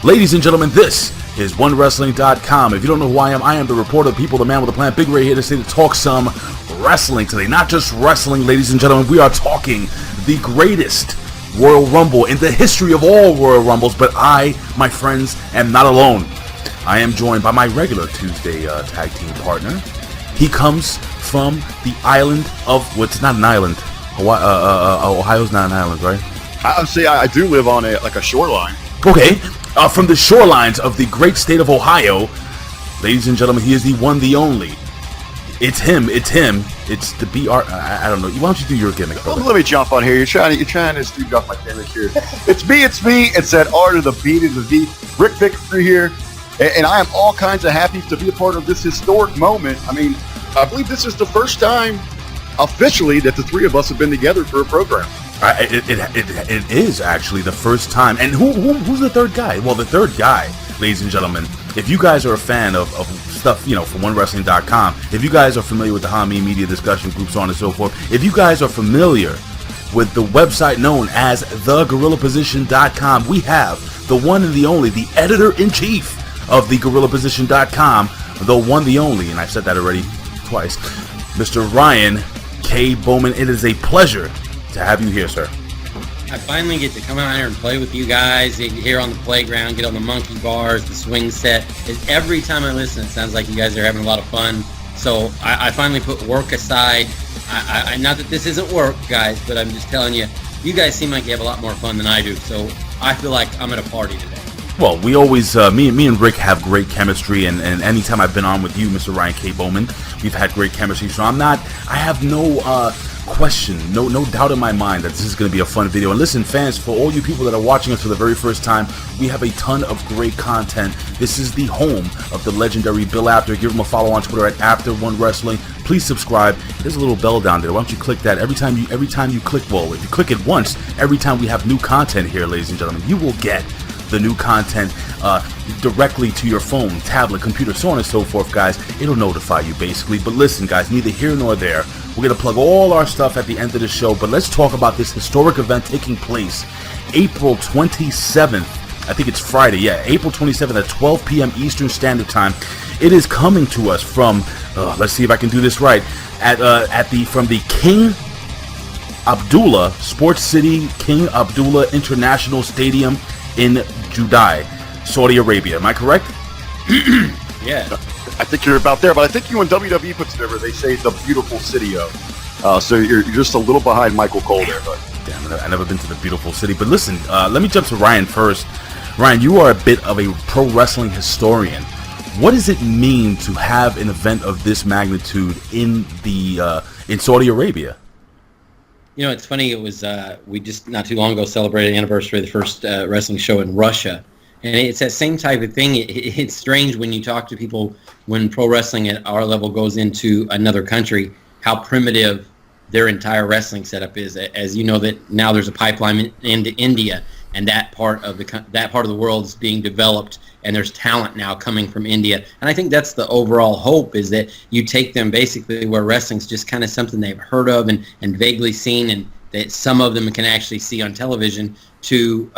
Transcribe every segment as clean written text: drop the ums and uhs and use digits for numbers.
Ladies and gentlemen, this is OneWrestling.com. If you don't know who I am the reporter, the people, the man with the plan, Big Ray here to say to talk some wrestling today. Not just wrestling, ladies and gentlemen. We are talking the greatest Royal Rumble in the history of all Royal Rumbles. But I, my friends, am not alone. I am joined by my regular Tuesday tag team partner. He comes from the island of, it's not an island. Ohio's not an island, right? I do live on a shoreline. Okay, from the shorelines of the great state of Ohio, ladies and gentlemen, he is the one, the only. It's him, it's the BR, I don't know, why don't you do your gimmick, brother? Let me jump on here, you're trying to sneak off my gimmick here. It's me, it's that R to the B to the V, Ric Vickery here, and I am all kinds of happy to be a part of this historic moment. I mean, I believe this is the first time, officially, that the three of us have been together for a program. It is actually the first time. And who's the third guy? Well, the third guy, ladies and gentlemen, if you guys are a fan of stuff, you know, from OneWrestling.com, if you guys are familiar with the Hami Media discussion groups, so on and so forth, if you guys are familiar with the website known as TheGorillaPosition.com, we have the one and the only, the editor-in-chief of TheGorillaPosition.com, the one, the only, and I've said that already twice, Mr. Ryan K. Boman. It is a pleasure to have you here, sir. I finally get to come out here and play with you guys here on the playground, get on the monkey bars, the swing set. Every time I listen, it sounds like you guys are having a lot of fun. So I finally put work aside. I not that this isn't work, guys, but I'm just telling you, you guys seem like you have a lot more fun than I do. So I feel like I'm at a party today. Well, we always, me and Rick have great chemistry, and anytime I've been on with you, Mr. Ryan K. Bowman, we've had great chemistry. So I have no question, no doubt in my mind that this is going to be a fun video. And listen, fans, for all you people that are watching us for the very first time, we have a ton of great content. This is the home of the legendary Bill Apter. Give him a follow on Twitter at After1Wrestling. Please subscribe. There's a little bell down there. Why don't you click that? Every time you click, well, if you click it once, every time we have new content here, ladies and gentlemen, you will get the new content directly to your phone, tablet, computer, so on and so forth, guys. It'll notify you, basically. But listen, guys, neither here nor there. We're going to plug all our stuff at the end of the show, but let's talk about this historic event taking place April 27th. I think it's Friday, yeah, April 27th at 12 p.m. Eastern Standard Time. It is coming to us from, let's see if I can do this right, from the King Abdullah Sports City King Abdullah International Stadium in Jeddah, Saudi Arabia. Am I correct? Yeah. I think you're about there, but I think you and WWE put together, they say the beautiful city of. So you're just a little behind Michael Cole there. But. Damn it, I've never been to the beautiful city. But listen, let me jump to Ryan first. Ryan, you are a bit of a pro wrestling historian. What does it mean to have an event of this magnitude in Saudi Arabia? You know, it's funny. It was we just not too long ago celebrated the anniversary of the first wrestling show in Russia, and it's that same type of thing. It's strange when you talk to people when pro wrestling at our level goes into another country, how primitive their entire wrestling setup is. As you know, that now there's a pipeline into India, and that part of the world is being developed, and there's talent now coming from India. And I think that's the overall hope, is that you take them basically where wrestling's just kind of something they've heard of and vaguely seen, and that some of them can actually see on television, to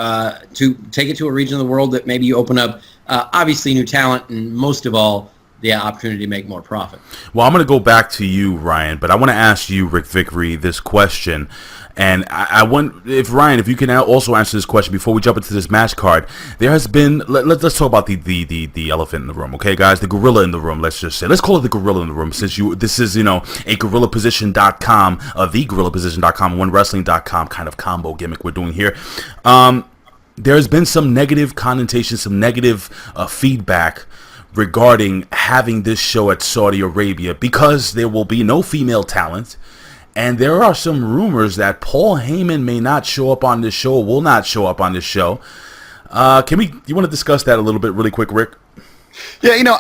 take it to a region of the world that maybe you open up, obviously, new talent, and most of all, the opportunity to make more profit. Well, I'm going to go back to you, Ryan, but I want to ask you, Ric Vickery, this question. And I want, if you can also answer this question before we jump into this match card. There has been, let's talk about the elephant in the room, okay, guys? The gorilla in the room, let's just say. Let's call it the gorilla in the room, since this is, a GorillaPosition.com, TheGorillaPosition.com, OneWrestling.com kind of combo gimmick we're doing here. There's been some negative connotation, some negative feedback regarding having this show at Saudi Arabia, because there will be no female talent, and there are some rumors that Paul Heyman may not show up on this show, will not show up on this show. You want to discuss that a little bit really quick, Rick? Yeah,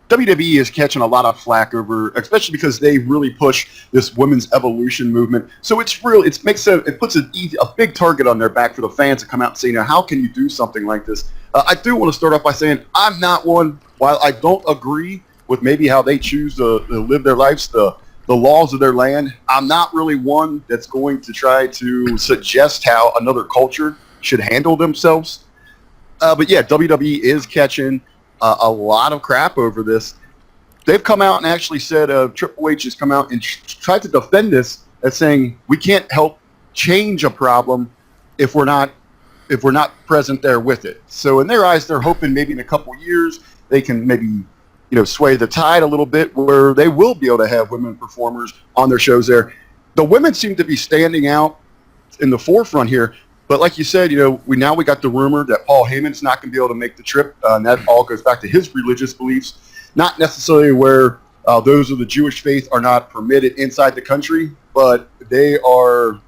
WWE is catching a lot of flack over, especially because they really push this women's evolution movement. So it puts a big target on their back for the fans to come out and say, how can you do something like this? I do want to start off by saying I'm not one, while I don't agree with maybe how they choose to live their lives, the laws of their land, I'm not really one that's going to try to suggest how another culture should handle themselves. But yeah, WWE is catching a lot of crap over this. They've come out and actually said Triple H has come out and tried to defend this as saying we can't help change a problem if we're not present there with it. So in their eyes, they're hoping maybe in a couple years they can maybe sway the tide a little bit where they will be able to have women performers on their shows there. The women seem to be standing out in the forefront here. But like you said, we got the rumor that Paul Heyman's not going to be able to make the trip, and that all goes back to his religious beliefs, not necessarily where those of the Jewish faith are not permitted inside the country, but they are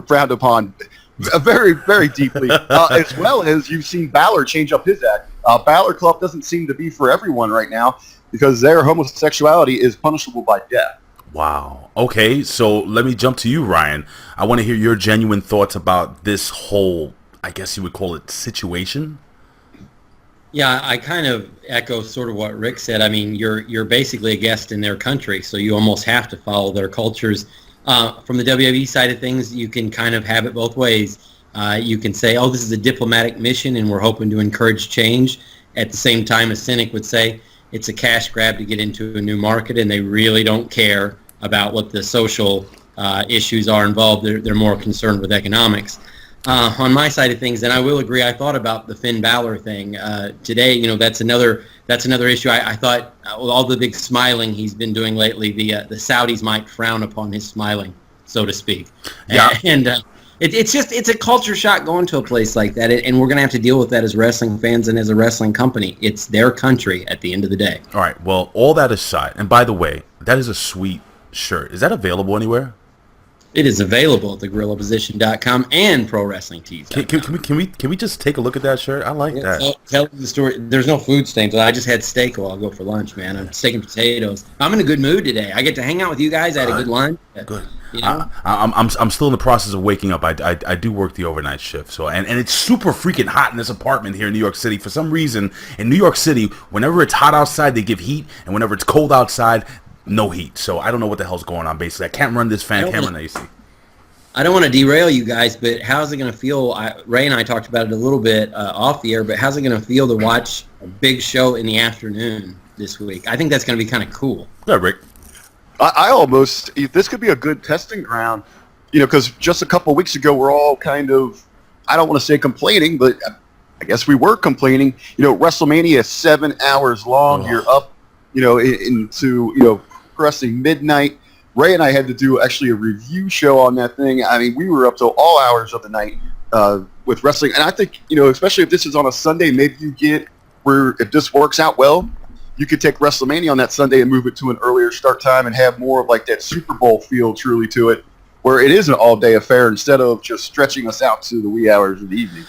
frowned upon very, very deeply, as well as you've seen Balor change up his act. Balor Club doesn't seem to be for everyone right now because their homosexuality is punishable by death. Wow. Okay, so let me jump to you, Ryan. I want to hear your genuine thoughts about this whole, I guess you would call it, situation. Yeah, I kind of echo sort of what Rick said. I mean, you're basically a guest in their country, so you almost have to follow their cultures. From the WWE side of things, you can kind of have it both ways. You can say, oh, this is a diplomatic mission and we're hoping to encourage change. At the same time, a cynic would say it's a cash grab to get into a new market and they really don't care about what the social issues are involved. They're more concerned with economics. On my side of things, and I will agree, I thought about the Finn Balor thing today. That's another issue. I thought all the big smiling he's been doing lately, the Saudis might frown upon his smiling, so to speak. Yeah. And it's a culture shock going to a place like that, and we're going to have to deal with that as wrestling fans and as a wrestling company. It's their country at the end of the day. All right. Well, all that aside, and by the way, that is a sweet shirt. Is that available anywhere? It is available at thegorillaposition.com and Pro Wrestling Tees. Can we just take a look at that shirt? I like that. Tell the story. There's no food stains. I just had steak while I go for lunch, man. I'm steak and potatoes. I'm in a good mood today. I get to hang out with you guys. I had a good lunch. Good. I'm still in the process of waking up. I do work the overnight shift, so and it's super freaking hot in this apartment here in New York City. For some reason, in New York City, whenever it's hot outside, they give heat, and whenever it's cold outside, no heat. So I don't know what the hell's going on. Basically, I can't run this fan, can't run the AC. I don't want to derail you guys, but how's it going to feel? Ray and I talked about it a little bit off the air, but how's it going to feel to watch a big show in the afternoon this week? I think that's going to be kind of cool. Yeah, Rick. I almost, this could be a good testing ground, because just a couple of weeks ago, we're all kind of, I don't want to say complaining, but I guess we were complaining. WrestleMania is 7 hours long. Oh. You're up, into, wrestling midnight. Ray and I had to do actually a review show on that thing. I mean, we were up till all hours of the night with wrestling. And I think, especially if this is on a Sunday, maybe you get where if this works out well, you could take WrestleMania on that Sunday and move it to an earlier start time and have more of like that Super Bowl feel truly to it, where it is an all-day affair instead of just stretching us out to the wee hours of the evening.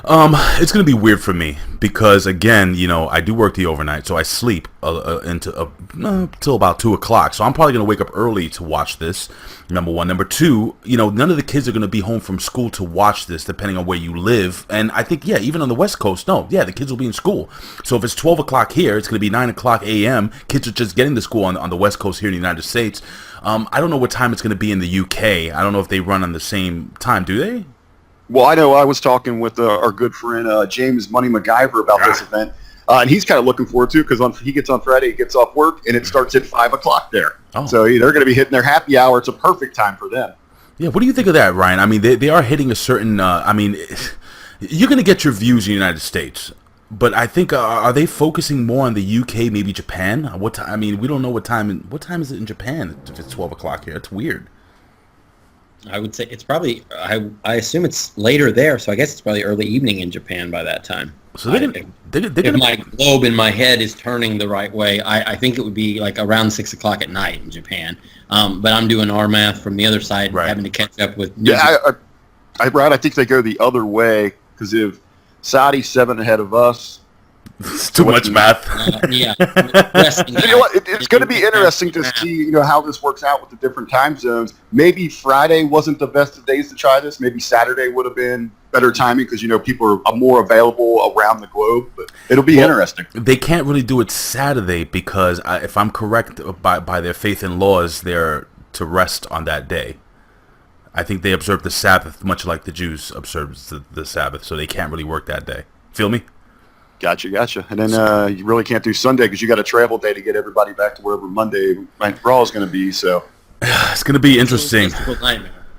It's going to be weird for me because, again, I do work the overnight, so I sleep till about 2 o'clock. So I'm probably going to wake up early to watch this, number one. Number two, none of the kids are going to be home from school to watch this, depending on where you live. And I think, even on the West Coast, the kids will be in school. So if it's 12 o'clock here, it's going to be 9 o'clock a.m. Kids are just getting to school on the West Coast here in the United States. I don't know what time it's going to be in the UK. I don't know if they run on the same time. Do they? Well, I know I was talking with our good friend James Money MacGyver about this event, and he's kind of looking forward to it because he gets on Friday, he gets off work, and it starts at 5 o'clock there. Oh. So they're going to be hitting their happy hour. It's a perfect time for them. Yeah, what do you think of that, Ryan? I mean, they are hitting a certain, you're going to get your views in the United States, but I think, are they focusing more on the UK, maybe Japan? What time? I mean, we don't know what time is it in Japan if it's 12 o'clock here. It's weird. I would say it's probably, I assume it's later there, so I guess it's probably early evening in Japan by that time. So if my globe in my head is turning the right way, I think it would be like around 6 o'clock at night in Japan. But I'm doing our math from the other side, having to catch up with music. Yeah, Brad, I think they go the other way, because if Saudi's 7 ahead of us, it's too much math. Yeah. It's going to be interesting to see, how this works out with the different time zones. Maybe Friday wasn't the best of days to try this. Maybe Saturday would have been better timing because, people are more available around the globe. But it'll be interesting. They can't really do it Saturday because, if I'm correct by their faith and laws, they're to rest on that day. I think they observe the Sabbath much like the Jews observe the Sabbath, so they can't really work that day. Feel me? Gotcha. And then you really can't do Sunday because you got a travel day to get everybody back to wherever Monday Night Raw is going to be. So it's going to be interesting.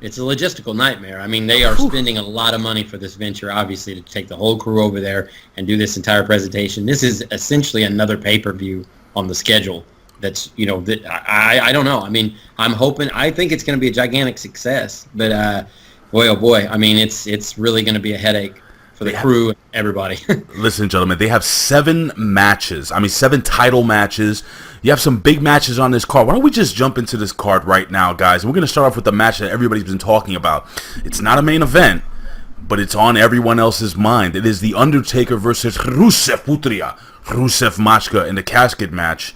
It's a logistical nightmare. I mean, they are spending a lot of money for this venture, obviously, to take the whole crew over there and do this entire presentation. This is essentially another pay-per-view on the schedule. That's, I don't know. I mean, I think it's going to be a gigantic success. But, boy, oh boy, I mean, it's really going to be a headache for the crew and everybody. Listen, gentlemen, they have 7 title matches. You have some big matches on this card. Why don't we just jump into this card right now, guys? And we're going to start off with the match that everybody's been talking about. It's not a main event, but it's on everyone else's mind. It is the Undertaker versus Rusev Machka in the casket match.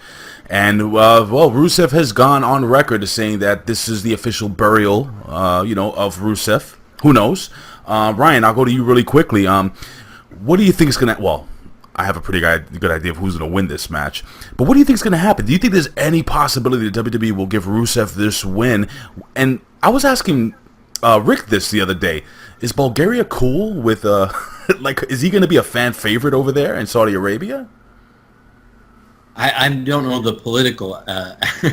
And, Rusev has gone on record as saying that this is the official burial, of Rusev. Who knows? Ryan, I'll go to you really quickly. What do you think is going to... Well, I have a pretty good idea of who's going to win this match. But what do you think is going to happen? Do you think there's any possibility that WWE will give Rusev this win? And I was asking Rick this the other day. Is Bulgaria cool with... is he going to be a fan favorite over there in Saudi Arabia? I don't know the political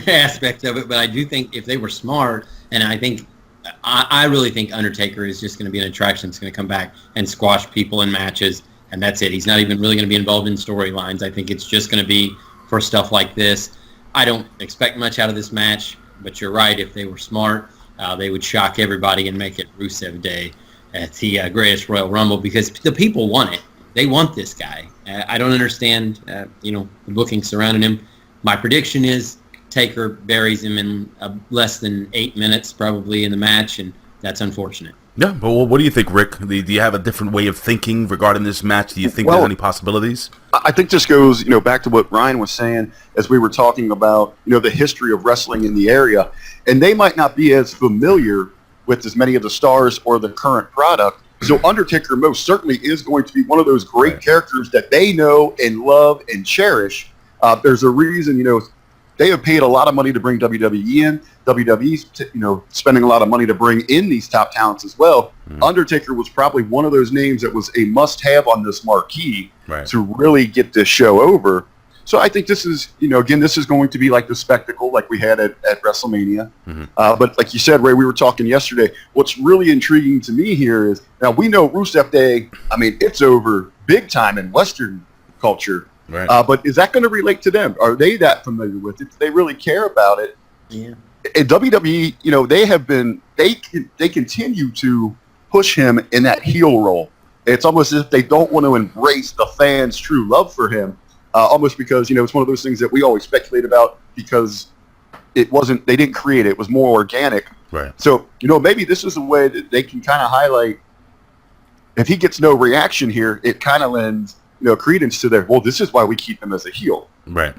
aspect of it, but I do think if they were smart, and I really think Undertaker is just going to be an attraction that's going to come back and squash people in matches, and that's it. He's not even really going to be involved in storylines. I think it's just going to be for stuff like this. I don't expect much out of this match, but you're right. If they were smart, they would shock everybody and make it Rusev Day at the Greatest Royal Rumble because the people want it. They want this guy. I don't understand, the booking surrounding him. My prediction is Taker buries him in less than 8 minutes probably in the match, and that's unfortunate. Yeah, but what do you think, Rick? Do you have a different way of thinking regarding this match? Do you think there's any possibilities? I think this goes, back to what Ryan was saying as we were talking about, the history of wrestling in the area. And they might not be as familiar with as many of the stars or the current product. So Undertaker most certainly is going to be one of those great characters that they know and love and cherish. There's a reason, they have paid a lot of money to bring WWE in. WWE's, spending a lot of money to bring in these top talents as well. Mm-hmm. Undertaker was probably one of those names that was a must-have on this marquee to really get this show over. So I think this is, this is going to be like the spectacle like we had at WrestleMania. Mm-hmm. But like you said, Ray, we were talking yesterday. What's really intriguing to me here is, now we know Rusev Day, it's over big time in Western culture. Right. But is that going to relate to them? Are they that familiar with it? Do they really care about it? Yeah. And WWE, they continue to push him in that heel role. It's almost as if they don't want to embrace the fans' true love for him. Almost because, it's one of those things that we always speculate about because they didn't create it. It was more organic. Right. So, maybe this is a way that they can kind of highlight, if he gets no reaction here, it kind of lends, credence to this is why we keep him as a heel. Right.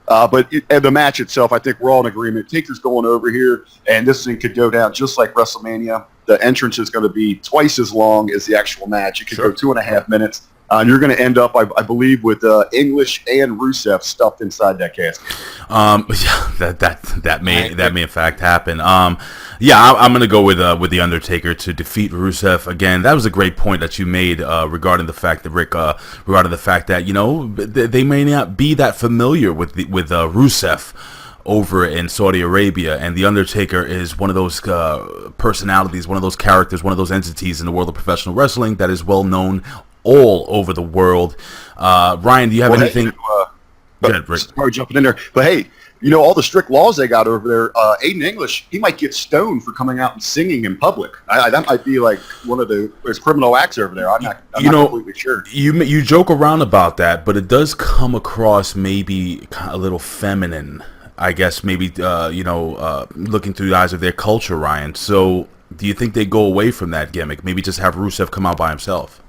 But the match itself, I think we're all in agreement. Taker's going over here, and this thing could go down just like WrestleMania. The entrance is going to be twice as long as the actual match. It could go 2.5 minutes. And you're going to end up, I believe, with English and Rusev stuffed inside that casket. That may in fact happen. I'm going to go with the Undertaker to defeat Rusev again. That was a great point that you made regarding the fact that Rick, regarding the fact that they may not be that familiar with Rusev over in Saudi Arabia, and the Undertaker is one of those personalities, one of those characters, one of those entities in the world of professional wrestling that is well known all over the world. Ryan, do you have anything? Sorry, jumping in there, but hey, all the strict laws they got over there. Aiden English, he might get stoned for coming out and singing in public. That might be like one of there's criminal acts over there. I'm not completely sure. You joke around about that, but it does come across maybe a little feminine. I guess maybe looking through the eyes of their culture, Ryan. So, do you think they go away from that gimmick? Maybe just have Rusev come out by himself.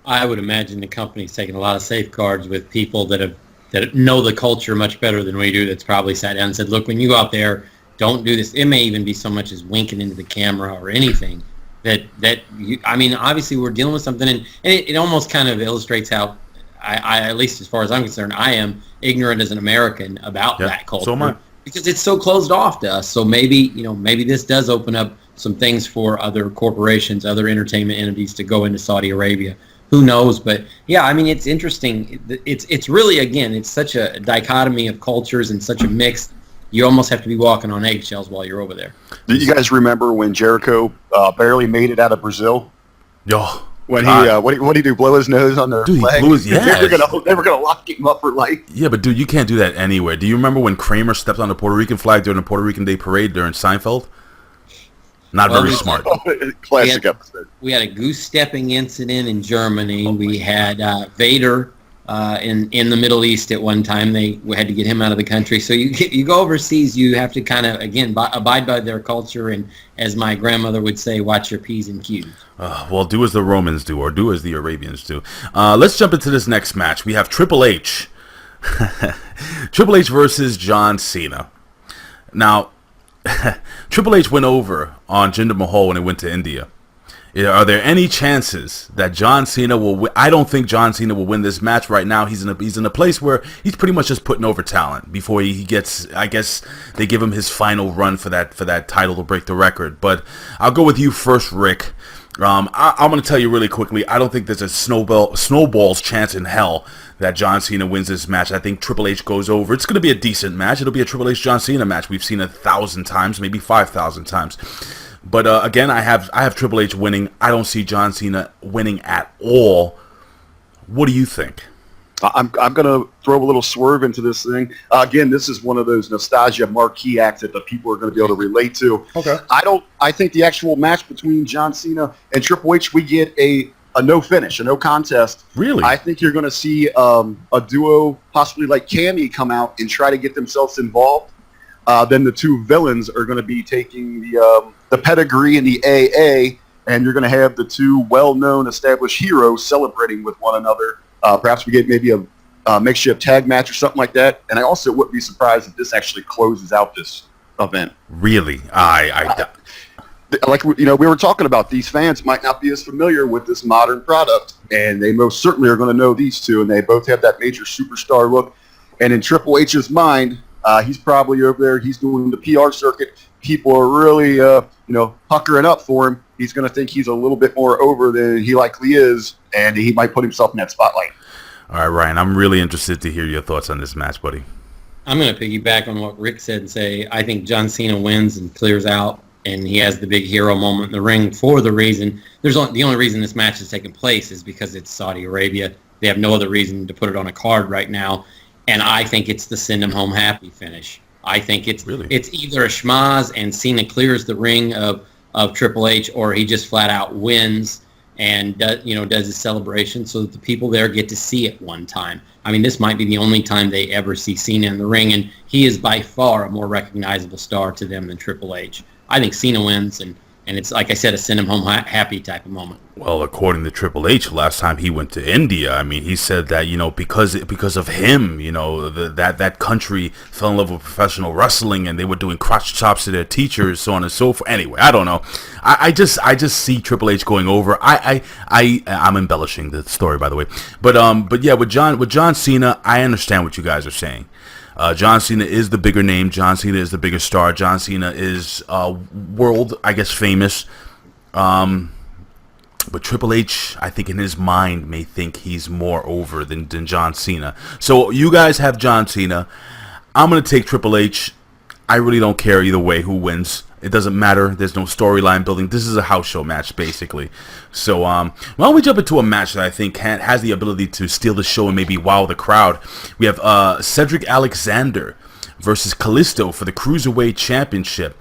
I would imagine the company's taking a lot of safeguards with people that know the culture much better than we do. That's probably sat down and said, "Look, when you go out there, don't do this." It may even be so much as winking into the camera or anything. Obviously we're dealing with something, and it almost kind of illustrates how I, at least as far as I'm concerned, I am ignorant as an American about that culture. So am I. Because it's so closed off to us. So maybe this does open up some things for other corporations, other entertainment entities to go into Saudi Arabia. Who knows? But yeah, I mean, it's interesting. It's really, again, it's such a dichotomy of cultures and such a mix. You almost have to be walking on eggshells while you're over there. Do you guys remember when Jericho barely made it out of Brazil? Yo, when he what did he do? Blow his nose on the flag? They were gonna lock him up for life. Yeah, but dude, you can't do that anywhere. Do you remember when Kramer stepped on the Puerto Rican flag during the Puerto Rican Day Parade during Seinfeld? Not very smart. Classic episode. We had a goose-stepping incident in Germany. We had Vader in the Middle East at one time. We had to get him out of the country. So you go overseas, you have to kind of, again, abide by their culture, and as my grandmother would say, watch your P's and Q's. Well, do as the Romans do, or do as the Arabians do. Let's jump into this next match. We have Triple H. Triple H versus John Cena. Now, Triple H went over on Jinder Mahal when he went to India. Are there any chances that John Cena will win? I don't think John Cena will win this match right now. He's in a place where he's pretty much just putting over talent before he gets, I guess they give him his final run for that title to break the record. But I'll go with you first, Rick. I'm going to tell you really quickly, I don't think there's a snowball's chance in hell that John Cena wins this match. I think Triple H goes over. It's going to be a decent match. It'll be a Triple H John Cena match we've seen 1,000 times, maybe 5,000 times. But again, I have Triple H winning. I don't see John Cena winning at all. What do you think? I'm going to throw a little swerve into this thing. Again, this is one of those nostalgia marquee acts that the people are going to be able to relate to. Okay. I think the actual match between John Cena and Triple H, we get a no finish, a no contest. Really? I think you're going to see a duo, possibly like Cammy, come out and try to get themselves involved. Then the two villains are going to be taking the pedigree and the AA, and you're going to have the two well-known established heroes celebrating with one another. Perhaps we get maybe a makeshift tag match or something like that. And I also wouldn't be surprised if this actually closes out this event. Really? Like, we were talking about, these fans might not be as familiar with this modern product, and they most certainly are going to know these two, and they both have that major superstar look. And in Triple H's mind, he's probably over there, he's doing the PR circuit. People are really, puckering up for him. He's going to think he's a little bit more over than he likely is, and he might put himself in that spotlight. All right, Ryan, I'm really interested to hear your thoughts on this match, buddy. I'm going to piggyback on what Rick said and say I think John Cena wins and clears out, and he has the big hero moment in the ring for the reason. The only reason this match is taking place is because it's Saudi Arabia. They have no other reason to put it on a card right now, and I think it's the send him home happy finish. I think it's either a schmaz and Cena clears the ring of Triple H, or he just flat out wins and does his celebration so that the people there get to see it one time. I mean, this might be the only time they ever see Cena in the ring, and he is by far a more recognizable star to them than Triple H. I think Cena wins, and it's, like I said, a send him home happy type of moment. Well, according to Triple H, last time he went to India, I mean, he said that, because of him, that country fell in love with professional wrestling, and they were doing crotch chops to their teachers, so on and so forth. Anyway, I don't know. I just see Triple H going over. I'm embellishing the story, by the way, but yeah, with John Cena, I understand what you guys are saying. John Cena is the bigger name. John Cena is the bigger star. John Cena is world, I guess, famous. But Triple H, I think in his mind, may think he's more over than John Cena. So you guys have John Cena. I'm going to take Triple H. I really don't care either way who wins. It doesn't matter. There's no storyline building. This is a house show match, basically. So why don't we jump into a match that I think has the ability to steal the show and maybe wow the crowd. We have Cedric Alexander versus Kalisto for the Cruiserweight Championship.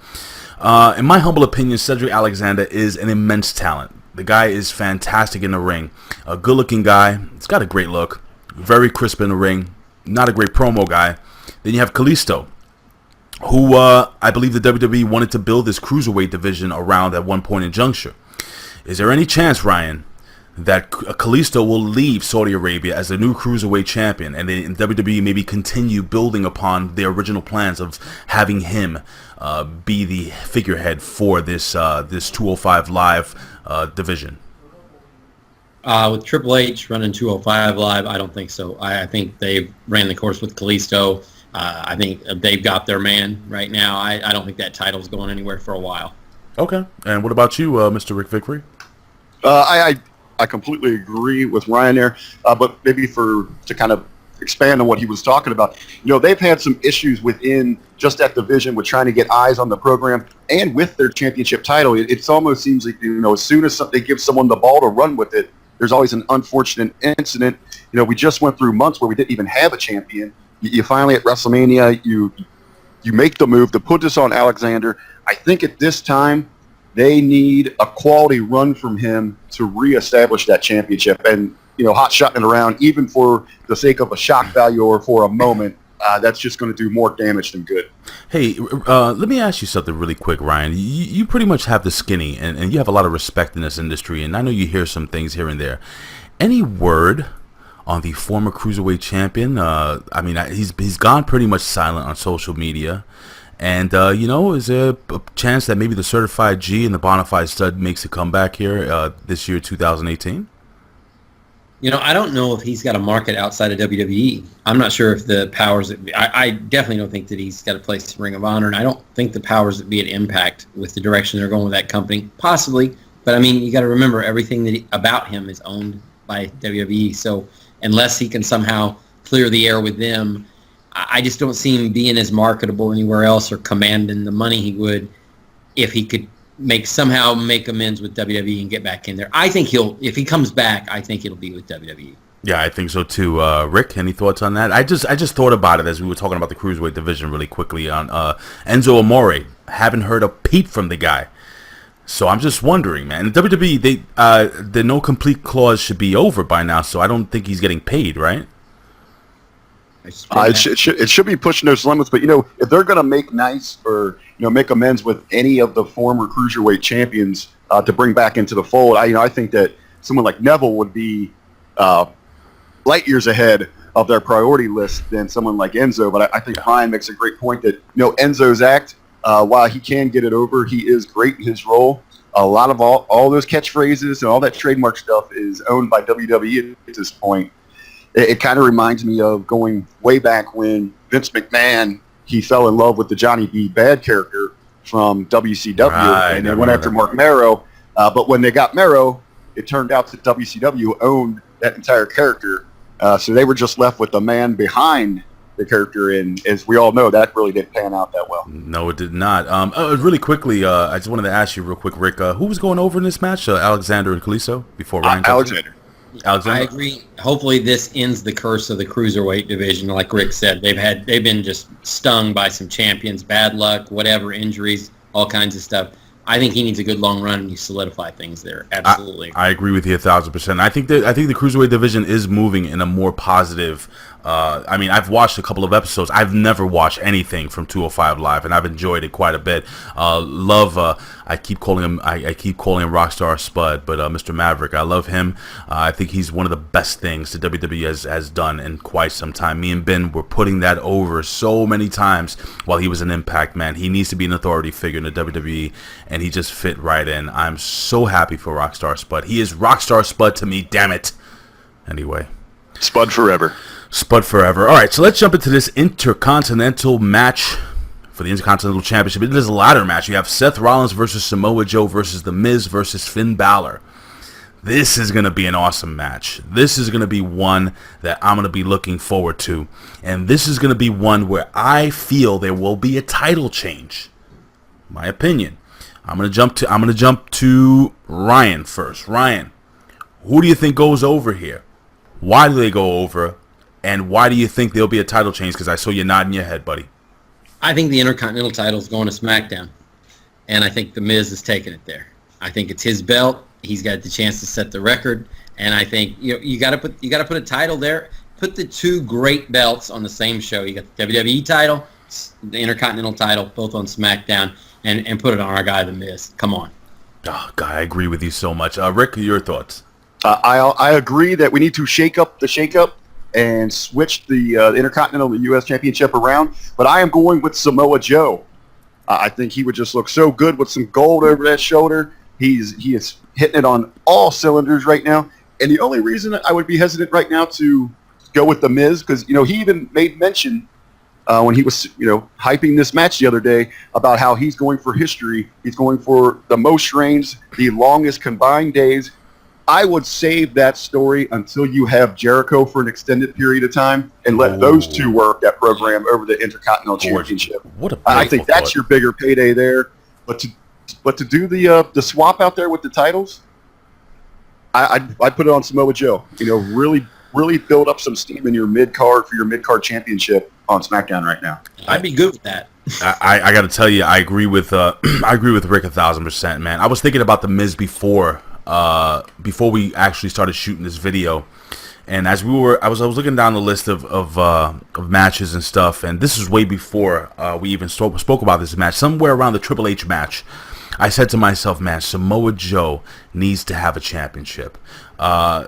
In my humble opinion, Cedric Alexander is an immense talent. The guy is fantastic in the ring. A good-looking guy. He's got a great look. Very crisp in the ring. Not a great promo guy. Then you have Kalisto, who I believe the WWE wanted to build this Cruiserweight division around at one point in juncture. Is there any chance, Ryan, that Kalisto will leave Saudi Arabia as the new Cruiserweight champion, and then WWE maybe continue building upon their original plans of having him be the figurehead for this 205 Live division? With Triple H running 205 Live, I don't think so. I think they've ran the course with Kalisto. I think they've got their man right now. I don't think that title's going anywhere for a while. Okay. And what about you, Mr. Ric Vickery? I completely agree with Ryan there, but maybe to kind of expand on what he was talking about, they've had some issues within just that division with trying to get eyes on the program and with their championship title. It almost seems like, as soon as they give someone the ball to run with it, there's always an unfortunate incident. We just went through months where we didn't even have a champion. You finally at WrestleMania, you make the move to put this on Alexander. I think at this time, they need a quality run from him to reestablish that championship. And, hot shotting around, even for the sake of a shock value or for a moment, that's just going to do more damage than good. Hey, let me ask you something really quick, Ryan. You pretty much have the skinny, and you have a lot of respect in this industry, and I know you hear some things here and there. Any word on the former Cruiserweight champion? He's gone pretty much silent on social media. And, is there a chance that maybe the Certified G and the Bonafide Stud makes a comeback here this year, 2018? I don't know if he's got a market outside of WWE. I'm not sure if the powers that be, I definitely don't think that he's got a place in Ring of Honor, and I don't think the powers that be at Impact with the direction they're going with that company. Possibly, but you got to remember everything about him is owned by WWE. So unless he can somehow clear the air with them, I just don't see him being as marketable anywhere else or commanding the money he would if he could somehow make amends with WWE and get back in there. I think if he comes back, I think it'll be with WWE. Yeah, I think so too. Rick, any thoughts on that? I just thought about it as we were talking about the Cruiserweight division really quickly on Enzo Amore. Haven't heard a peep from the guy. So I'm just wondering, man. The WWE, the no complete clause should be over by now, so I don't think he's getting paid, right? It should be pushing those limits, but if they're going to make nice or make amends with any of the former Cruiserweight champions to bring back into the fold, I think that someone like Neville would be light years ahead of their priority list than someone like Enzo. But I think Ryan makes a great point that Enzo's act, while he can get it over, he is great in his role. A lot of all those catchphrases and all that trademark stuff is owned by WWE at this point. It kind of reminds me of going way back when Vince McMahon, he fell in love with the Johnny B. Bad character from WCW, and they went after Mark Mero. But when they got Mero, it turned out that WCW owned that entire character. So they were just left with the man behind the character, and as we all know, that really didn't pan out that well. No, it did not. Really quickly, I just wanted to ask you real quick, Rick, who was going over in this match? Alexander and Kalisto before Ryan? Alexander. I agree. Hopefully, this ends the curse of the Cruiserweight division. Like Rick said, they've been just stung by some champions, bad luck, whatever, injuries, all kinds of stuff. I think he needs a good long run, and you solidify things there. Absolutely. I agree with you 1,000%. I think the Cruiserweight division is moving in a more positive. I've watched a couple of episodes. I've never watched anything from 205 Live, and I've enjoyed it quite a bit. I keep calling him Rockstar Spud, but Mr. Maverick, I love him. I think he's one of the best things that WWE has done in quite some time. Me and Ben were putting that over so many times while he was an Impact, man. He needs to be an authority figure in the WWE, and he just fit right in. I'm so happy for Rockstar Spud. He is Rockstar Spud to me, damn it. Anyway. Spud forever. Spud forever. All right, so let's jump into this Intercontinental match for the Intercontinental Championship. It is a ladder match. You have Seth Rollins versus Samoa Joe versus The Miz versus Finn Balor. This is going to be an awesome match. This is going to be one that I'm going to be looking forward to. And this is going to be one where I feel there will be a title change. My opinion. I'm going to jump to Ryan first. Ryan, who do you think goes over here? Why do they go over? And why do you think there'll be a title change? Because I saw you nodding your head, buddy. I think the Intercontinental title is going to SmackDown. And I think The Miz is taking it there. I think it's his belt. He's got the chance to set the record. And I think you got to put a title there. Put the two great belts on the same show. You got the WWE title, the Intercontinental title, both on SmackDown, and put it on our guy, The Miz. Come on. Oh, God, I agree with you so much. Rick, your thoughts? I agree that we need to shake up the shake-up and switch the Intercontinental and U.S. Championship around. But I am going with Samoa Joe. I think he would just look so good with some gold over that shoulder. He is hitting it on all cylinders right now. And the only reason I would be hesitant right now to go with The Miz, because he even made mention when he was, hyping this match the other day about how he's going for history. He's going for the most reigns, the longest combined days. I would save that story until you have Jericho for an extended period of time and let those two work that program over the Intercontinental Championship. I think that's your bigger payday there. But to do the swap out there with the titles, I'd put it on Samoa Joe. Really build up some steam in your mid-card for your mid-card championship on SmackDown right now. I'd be good with that. I got to tell you, I agree with Rick 1,000%, man. I was thinking about the Miz before we actually started shooting this video, and as I was looking down the list of matches and stuff, and this is way before we even spoke about this match. Somewhere around the Triple H match, I said to myself, man, Samoa Joe needs to have a championship.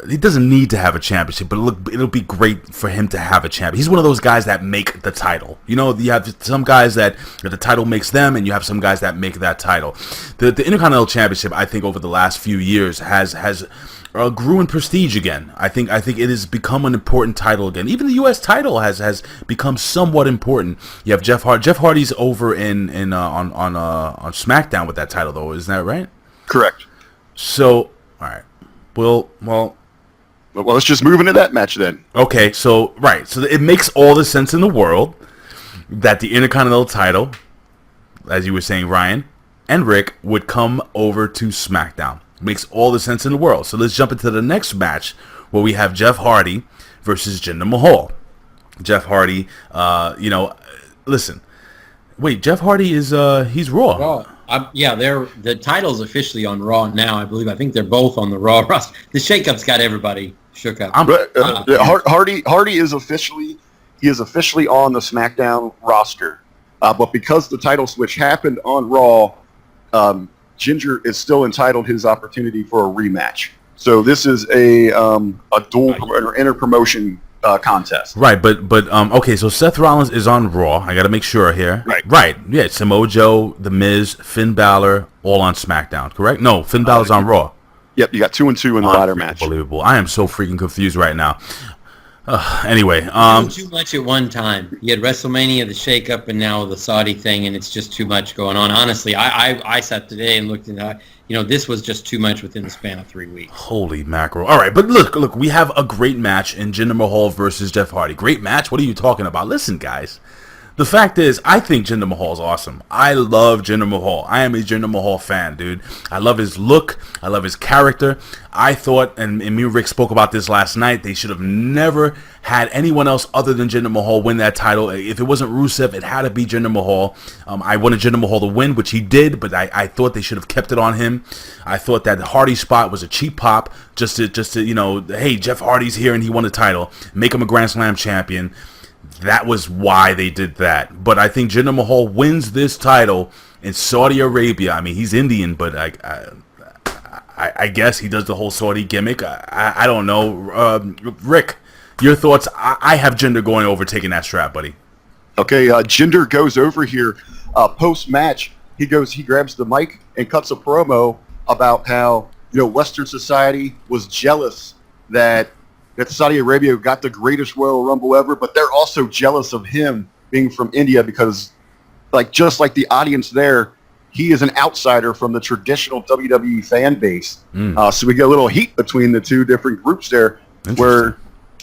He doesn't need to have a championship, but it'll be great for him to have a champion. He's one of those guys that make the title. You have some guys that the title makes them, and you have some guys that make that title. The Intercontinental Championship, I think, over the last few years has grew in prestige again. I think it has become an important title again. Even the U.S. title has become somewhat important. You have Jeff Hardy. Jeff Hardy's over on SmackDown with that title, though. Isn't that right? Correct. So, all right. Well, let's just move into that match then. Okay, so it makes all the sense in the world that the Intercontinental title, as you were saying, Ryan and Rick, would come over to SmackDown. Makes all the sense in the world. So let's jump into the next match where we have Jeff Hardy versus Jinder Mahal. Jeff Hardy, listen. Wait, Jeff Hardy is he's Raw. Raw. The title's officially on Raw now, I believe. I think they're both on the Raw roster. The shakeup's got everybody shook up. Hardy is officially on the SmackDown roster, but because the title switch happened on Raw, Jinder is still entitled his opportunity for a rematch. So this is a dual inter-promotion contest. Right, but okay, so Seth Rollins is on Raw. I got to make sure here. Right. Yeah, Samoa Joe, The Miz, Finn Balor, all on SmackDown, correct? No, Finn Balor's on Raw. Yep, you got 2 and 2 in the ladder match. Unbelievable. I am so freaking confused right now. Anyway, too much at one time. You had WrestleMania, the shakeup, and now the Saudi thing, and it's just too much going on. Honestly, I sat today and looked at this was just too much within the span of 3 weeks. Holy mackerel! All right, but look, we have a great match in Jinder Mahal versus Jeff Hardy. Great match. What are you talking about? Listen, guys. The fact is, I think Jinder Mahal's awesome. I love Jinder Mahal. I am a Jinder Mahal fan, dude. I love his look. I love his character. I thought, and me and Rick spoke about this last night, they should have never had anyone else other than Jinder Mahal win that title. If it wasn't Rusev, it had to be Jinder Mahal. I wanted Jinder Mahal to win, which he did, but I thought they should have kept it on him. I thought that the Hardy spot was a cheap pop, just to hey, Jeff Hardy's here and he won the title. Make him a Grand Slam champion. That was why they did that. But I think Jinder Mahal wins this title in Saudi Arabia. I mean, he's Indian, but I guess he does the whole Saudi gimmick. I don't know. Rick, your thoughts? I have Jinder going over, taking that strap, buddy. Okay, Jinder goes over here. Post-match, he grabs the mic and cuts a promo about how Western society was jealous that Saudi Arabia got the greatest Royal Rumble ever, but they're also jealous of him being from India because, just like the audience there, he is an outsider from the traditional WWE fan base. So we get a little heat between the two different groups there, where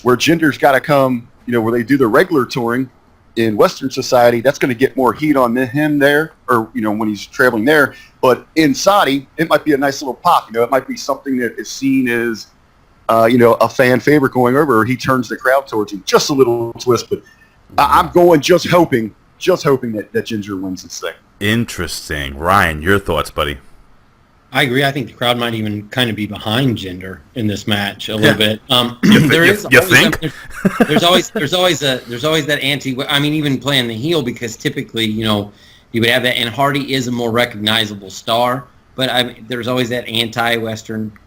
Jinder's got to come, where they do the regular touring in Western society. That's going to get more heat on him there, or when he's traveling there. But in Saudi, it might be a nice little pop. It might be something that is seen as a fan favorite going over. He turns the crowd towards him. Just a little twist, but I'm going just hoping that Jinder wins this thing. Interesting. Ryan, your thoughts, buddy? I agree. I think the crowd might even kind of be behind Jinder in this match a little bit. There's always that anti. I mean, even playing the heel, because typically, you would have that, and Hardy is a more recognizable star. But there's always that anti-Western,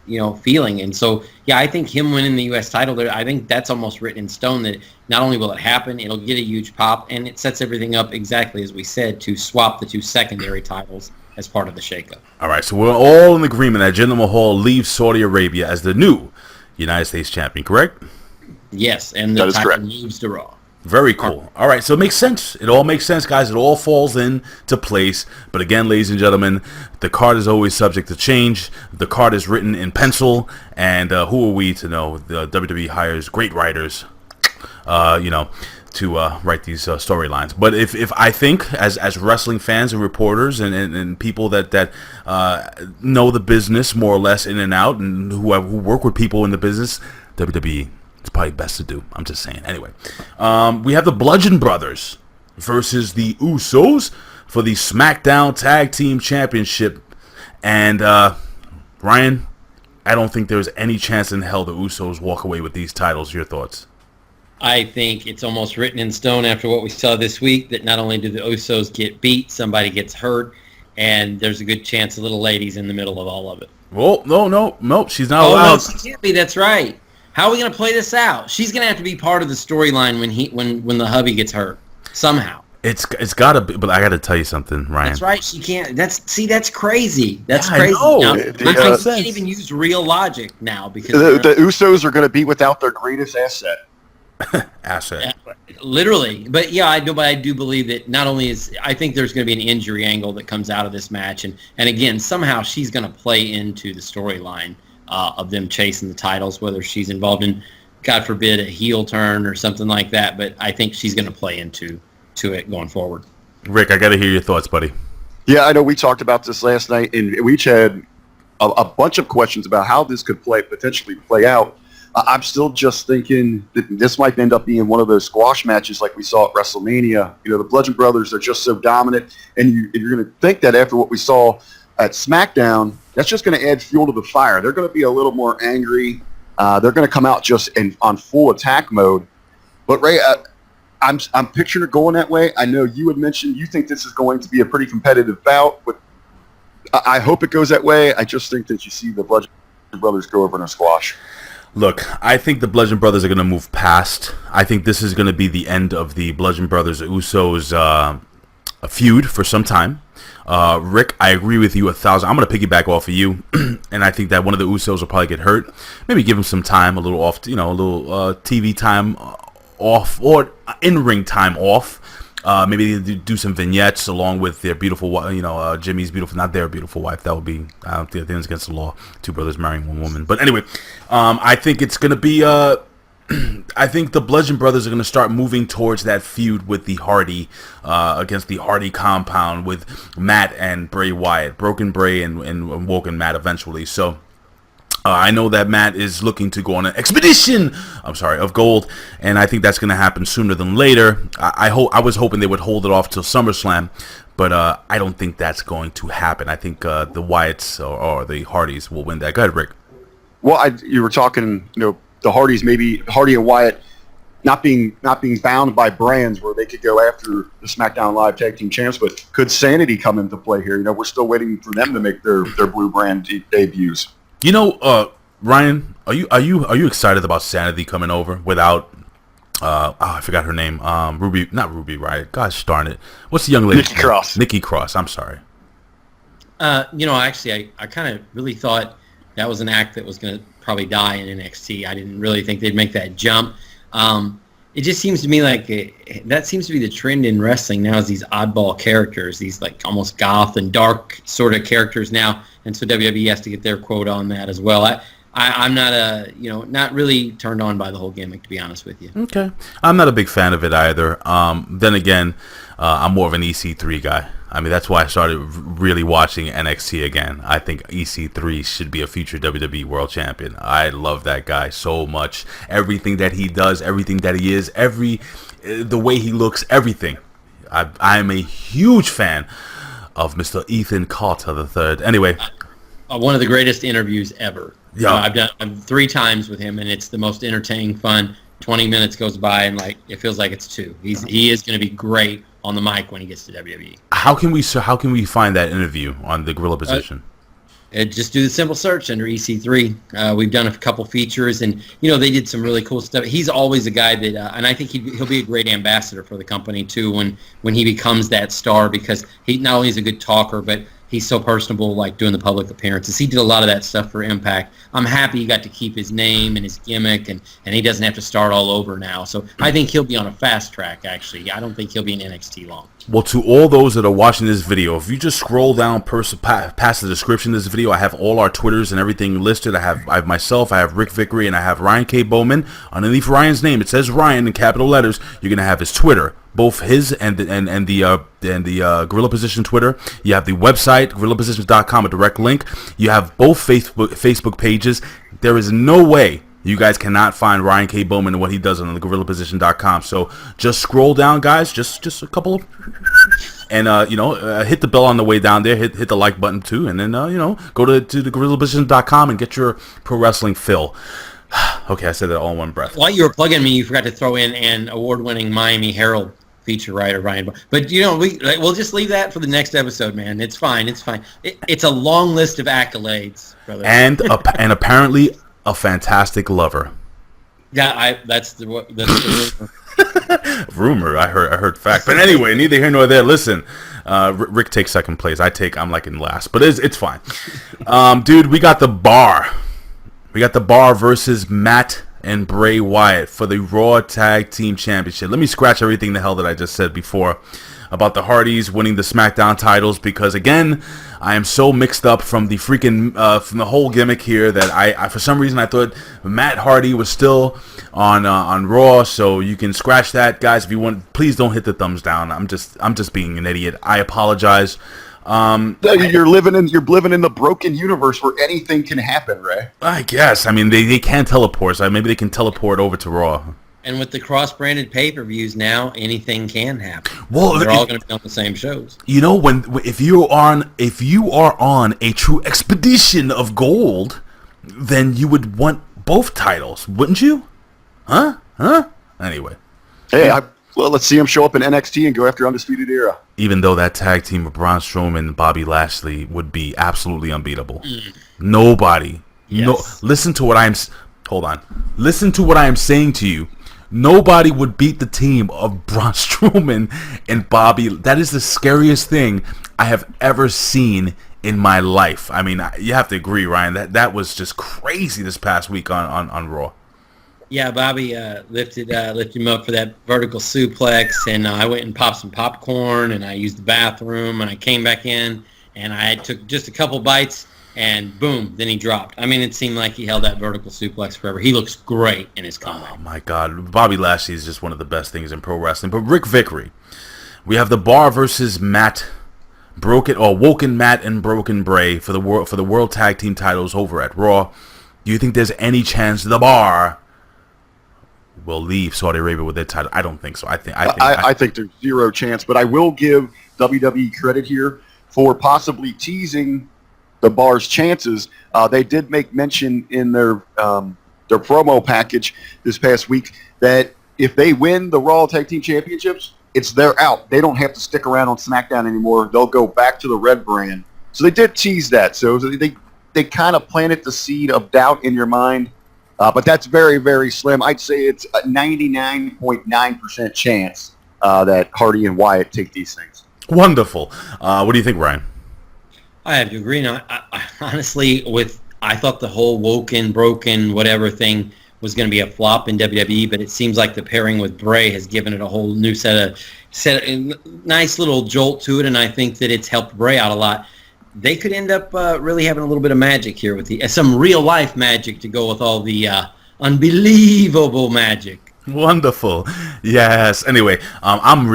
feeling. And so, yeah, I think him winning the U.S. title, I think that's almost written in stone that not only will it happen, it'll get a huge pop, and it sets everything up exactly as we said to swap the two secondary titles as part of the shakeup. All right, so we're all in agreement that Jinder Mahal leaves Saudi Arabia as the new United States champion, correct? Yes, and the title moves to Raw. Very cool. All right, so it makes sense. It all makes sense, guys. It all falls into place. But again, ladies and gentlemen, the card is always subject to change. The card is written in pencil, and who are we to know? The WWE hires great writers, to write these storylines. But if I think, as wrestling fans and reporters and people that know the business more or less in and out, and who work with people in the business, WWE, it's probably best to do. I'm just saying. Anyway, we have the Bludgeon Brothers versus the Usos for the SmackDown Tag Team Championship. And Ryan, I don't think there's any chance in hell the Usos walk away with these titles. Your thoughts? I think it's almost written in stone after what we saw this week that not only do the Usos get beat, somebody gets hurt, and there's a good chance the little lady's in the middle of all of it. Well, no, she's not allowed. No, she can't be. That's right. How are we going to play this out? She's going to have to be part of the storyline when the hubby gets hurt somehow. It's got to be, but I got to tell you something, Ryan. That's right. She can't. That's crazy. That's Yeah, crazy. I know. Now, I sense. can't even use real logic now because The Usos are going to be without their greatest asset. Asset. literally. But yeah, I do believe that not only I think there's going to be an injury angle that comes out of this match, and again somehow she's going to play into the storyline of them chasing the titles, whether she's involved in, God forbid, a heel turn or something like that. But I think she's going to play into it going forward. Rick, I got to hear your thoughts, buddy. Yeah, I know we talked about this last night, and we each had a bunch of questions about how this could potentially play out. I'm still just thinking that this might end up being one of those squash matches like we saw at WrestleMania. The Bludgeon Brothers are just so dominant, and you're going to think that after what we saw at SmackDown, that's just going to add fuel to the fire. They're going to be a little more angry. They're going to come out just on full attack mode. But Ray, I'm picturing it going that way. I know you had mentioned you think this is going to be a pretty competitive bout, but I hope it goes that way. I just think that you see the Bludgeon Brothers go over in a squash. Look, I think the Bludgeon Brothers are going to move past. I think this is going to be the end of the Bludgeon Brothers Usos feud for some time. Rick, I agree with you 1,000. I'm going to piggyback off of you, and I think that one of the Usos will probably get hurt. Maybe give him some time, a little off, a little TV time off or in-ring time off. Maybe do some vignettes along with their beautiful, Jimmy's beautiful, not their beautiful wife. That would be, I don't think it's against the law. Two brothers marrying one woman. But anyway, I think it's going to be, I think the Bludgeon Brothers are going to start moving towards that feud with the Hardy, against the Hardy compound with Matt and Bray Wyatt. Broken Bray and Woken Matt eventually. So, I know that Matt is looking to go on an expedition, of gold, and I think that's going to happen sooner than later. I was hoping they would hold it off till SummerSlam, but I don't think that's going to happen. I think the Wyatts or the Hardys will win that. Go ahead, Rick. Well, you were talking, the Hardys, maybe Hardy and Wyatt not being bound by brands where they could go after the SmackDown Live Tag Team Champs, but could Sanity come into play here? We're still waiting for them to make their blue brand debuts. Ryan, are you excited about Sanity coming over without? I forgot her name. Ruby, not Ruby Riott. Gosh darn it! What's the young lady? Nikki Cross. Nikki Cross. I'm sorry. Actually, I kind of really thought that was an act that was going to probably die in NXT. I didn't really think they'd make that jump. It just seems to me like that seems to be the trend in wrestling now, is these oddball characters, these like almost goth and dark sort of characters now, and so WWE has to get their quote on that as well. I'm not not really turned on by the whole gimmick, to be honest with you. Okay, I'm not a big fan of it either. Then again, I'm more of an EC3 guy. I mean, that's why I started really watching NXT again. I think EC3 should be a future WWE World Champion. I love that guy so much. Everything that he does, everything that he is, the way he looks, everything. I'm a huge fan of Mr. Ethan Carter III. Anyway. One of the greatest interviews ever. Yeah. I've done 3 times with him, and it's the most entertaining, fun. 20 minutes goes by, and it feels like it's 2. He is going to be great on the mic when he gets to WWE. How can we find that interview on the Gorilla Position? Just do the simple search under EC3. We've done a couple features, and they did some really cool stuff. He's always a guy that, and I think he'll be a great ambassador for the company too when he becomes that star, because he not only is a good talker, but he's so personable, like doing the public appearances. He did a lot of that stuff for Impact. I'm happy he got to keep his name and his gimmick, and he doesn't have to start all over now. So I think he'll be on a fast track, actually. I don't think he'll be in NXT long. Well, to all those that are watching this video, if you just scroll down past the description of this video, I have all our Twitters and everything listed. I have myself, I have Ric Vickery, and I have Ryan K. Bowman. Underneath Ryan's name, it says Ryan in capital letters. You're going to have his Twitter, both his and the Gorilla Position Twitter. You have the website, gorillapositions.com, a direct link. You have both Facebook pages. There is no way you guys cannot find Ryan K. Bowman and what he does on the gorillaposition.com. So just scroll down, guys. Just a couple of... And, hit the bell on the way down there. Hit the like button, too. And then, go to the gorillaposition.com and get your pro wrestling fill. Okay, I said that all in one breath. While you were plugging me, you forgot to throw in an award-winning Miami Herald feature writer, Ryan. But, we'll just leave that for the next episode, man. It's fine. It's a long list of accolades, brother. And apparently... a fantastic lover. Yeah, that's the rumor. I heard fact. But anyway, neither here nor there. Listen, Rick takes second place. I'm like in last, but it's fine. Dude, we got the Bar. We got the Bar versus Matt and Bray Wyatt for the Raw Tag Team Championship. Let me scratch everything the hell that I just said before about the Hardys winning the SmackDown titles, because again, I am so mixed up from the freaking from the whole gimmick here that I for some reason I thought Matt Hardy was still on Raw. So you can scratch that, guys, if you want. Please don't hit the thumbs down. I'm just being an idiot. I apologize. You're living in the broken universe where anything can happen, Ray. I guess. I mean, they can teleport, so maybe they can teleport over to Raw. And with the cross-branded pay-per-views now, anything can happen. Well, they're all going to be on the same shows. You know, if you are on a true expedition of gold, then you would want both titles, wouldn't you? Huh? Anyway. Hey, let's see him show up in NXT and go after Undisputed Era. Even though that tag team of Braun Strowman and Bobby Lashley would be absolutely unbeatable. Nobody. Yes. No. Listen to what I am saying to you. Nobody would beat the team of Braun Strowman and Bobby. That is the scariest thing I have ever seen in my life. I mean, you have to agree, Ryan. That was just crazy this past week on Raw. Yeah, Bobby lifted him up for that vertical suplex, and I went and popped some popcorn, and I used the bathroom, and I came back in, and I took just a couple bites, and boom, then he dropped. I mean, it seemed like he held that vertical suplex forever. He looks great in his comeback. Oh, my God. Bobby Lashley is just one of the best things in pro wrestling. But Ric Vickery. We have the Bar versus Matt. Woken Matt and Broken Bray for the World Tag Team titles over at Raw. Do you think there's any chance the Bar will leave Saudi Arabia with their title? I don't think so. I think there's zero chance, but I will give WWE credit here for possibly teasing the Bar's chances. They did make mention in their promo package this past week that if they win the Raw Tag Team Championships, they're out. They don't have to stick around on SmackDown anymore. They'll go back to the Red brand. So they did tease that. So they kind of planted the seed of doubt in your mind. But that's very, very slim. I'd say it's a 99.9% chance that Hardy and Wyatt take these things. Wonderful. What do you think, Ryan? I have to agree. Now, I honestly, I thought the whole woken, broken, whatever thing was going to be a flop in WWE, but it seems like the pairing with Bray has given it a whole new set nice little jolt to it, and I think that it's helped Bray out a lot. They could end up really having a little bit of magic here with some real life magic to go with all the unbelievable magic. Wonderful. Yes. Anyway, I'm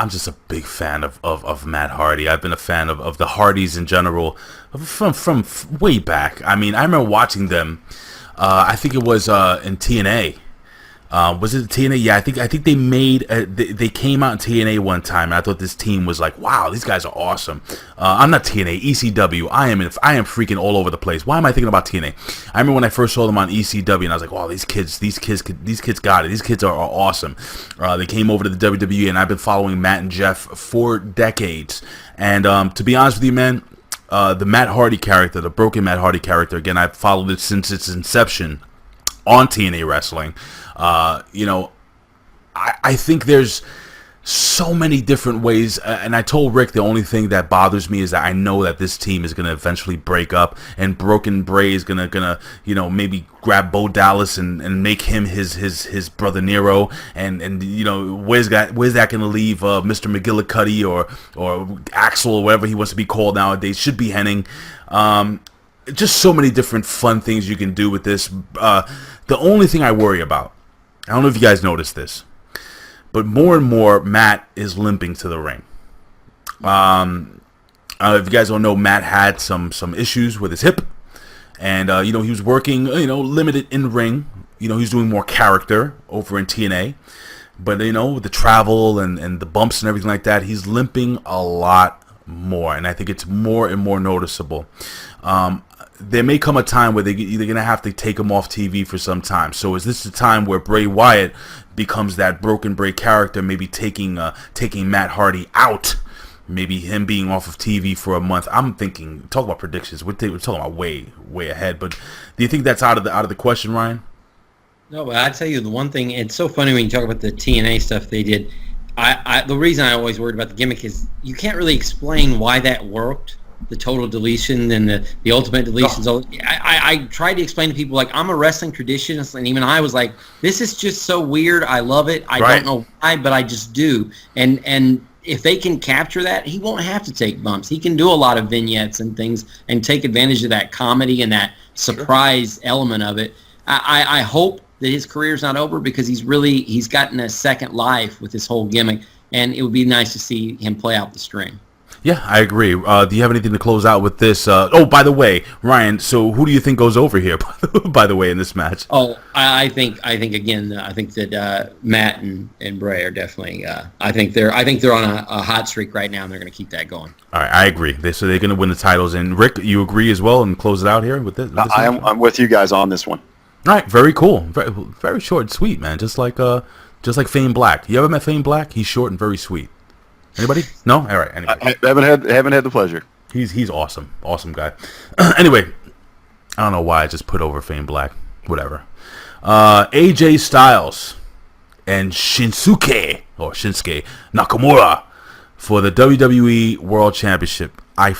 just a big fan of Matt Hardy. I've been a fan of the Hardys in general from way back. I mean, I remember watching them. I think it was in TNA. Was it TNA? Yeah, I think they made they came out in TNA one time, and I thought this team was like, wow, these guys are awesome. I'm not TNA, ECW. I am freaking all over the place. Why am I thinking about TNA? I remember when I first saw them on ECW, and I was like, wow, these kids got it. These kids are awesome. They came over to the WWE, and I've been following Matt and Jeff for decades. And to be honest with you, man, the Matt Hardy character, the broken Matt Hardy character, again, I've followed it since its inception on TNA Wrestling. I think there's so many different ways, and I told Rick the only thing that bothers me is that I know that this team is going to eventually break up, and Broken Bray is gonna maybe grab Bo Dallas and make him his brother Nero, and where's that going to leave Mr. McGillicuddy or Axel or whatever he wants to be called nowadays? Should be Henning. Just so many different fun things you can do with this. The only thing I worry about, I don't know if you guys noticed this, but more and more, Matt is limping to the ring. If you guys don't know, Matt had some issues with his hip, and he was working limited in ring. He's doing more character over in TNA, but with the travel and the bumps and everything like that, he's limping a lot more, and I think it's more and more noticeable. There may come a time where they're either going to have to take him off TV for some time. So is this the time where Bray Wyatt becomes that Broken Bray character, maybe taking Matt Hardy out, maybe him being off of TV for a month? I'm thinking, talk about predictions. We're talking about way ahead. But do you think that's out of the question, Ryan? No, but I tell you the one thing. It's so funny when you talk about the TNA stuff they did. The reason I always worried about the gimmick is you can't really explain why that worked. The total deletion and the ultimate deletions. Oh. I tried to explain to people, like, I'm a wrestling traditionalist, and even I was like, this is just so weird. I love it. I don't know why, but I just do. And if they can capture that, he won't have to take bumps. He can do a lot of vignettes and things and take advantage of that comedy and that surprise element of it. I hope that his career's not over, because he's gotten a second life with this whole gimmick, and it would be nice to see him play out the string. Yeah, I agree. Do you have anything to close out with this? By the way, Ryan, so who do you think goes over here, by the way, in this match? Oh, I think that Matt and Bray are definitely, I think they're on a hot streak right now, and they're going to keep that going. All right, I agree. So they're going to win the titles. And Rick, you agree as well, and close it out here with this? I'm with you guys on this one. All right, very cool. Very, very short and sweet, man. Just like Fame Black. You ever met Fame Black? He's short and very sweet. Anybody? No? All right. Anyway. I haven't had the pleasure. He's awesome. Awesome guy. Anyway, I don't know why I just put over Fame Black. Whatever. AJ Styles and Shinsuke Nakamura for the WWE World Championship. I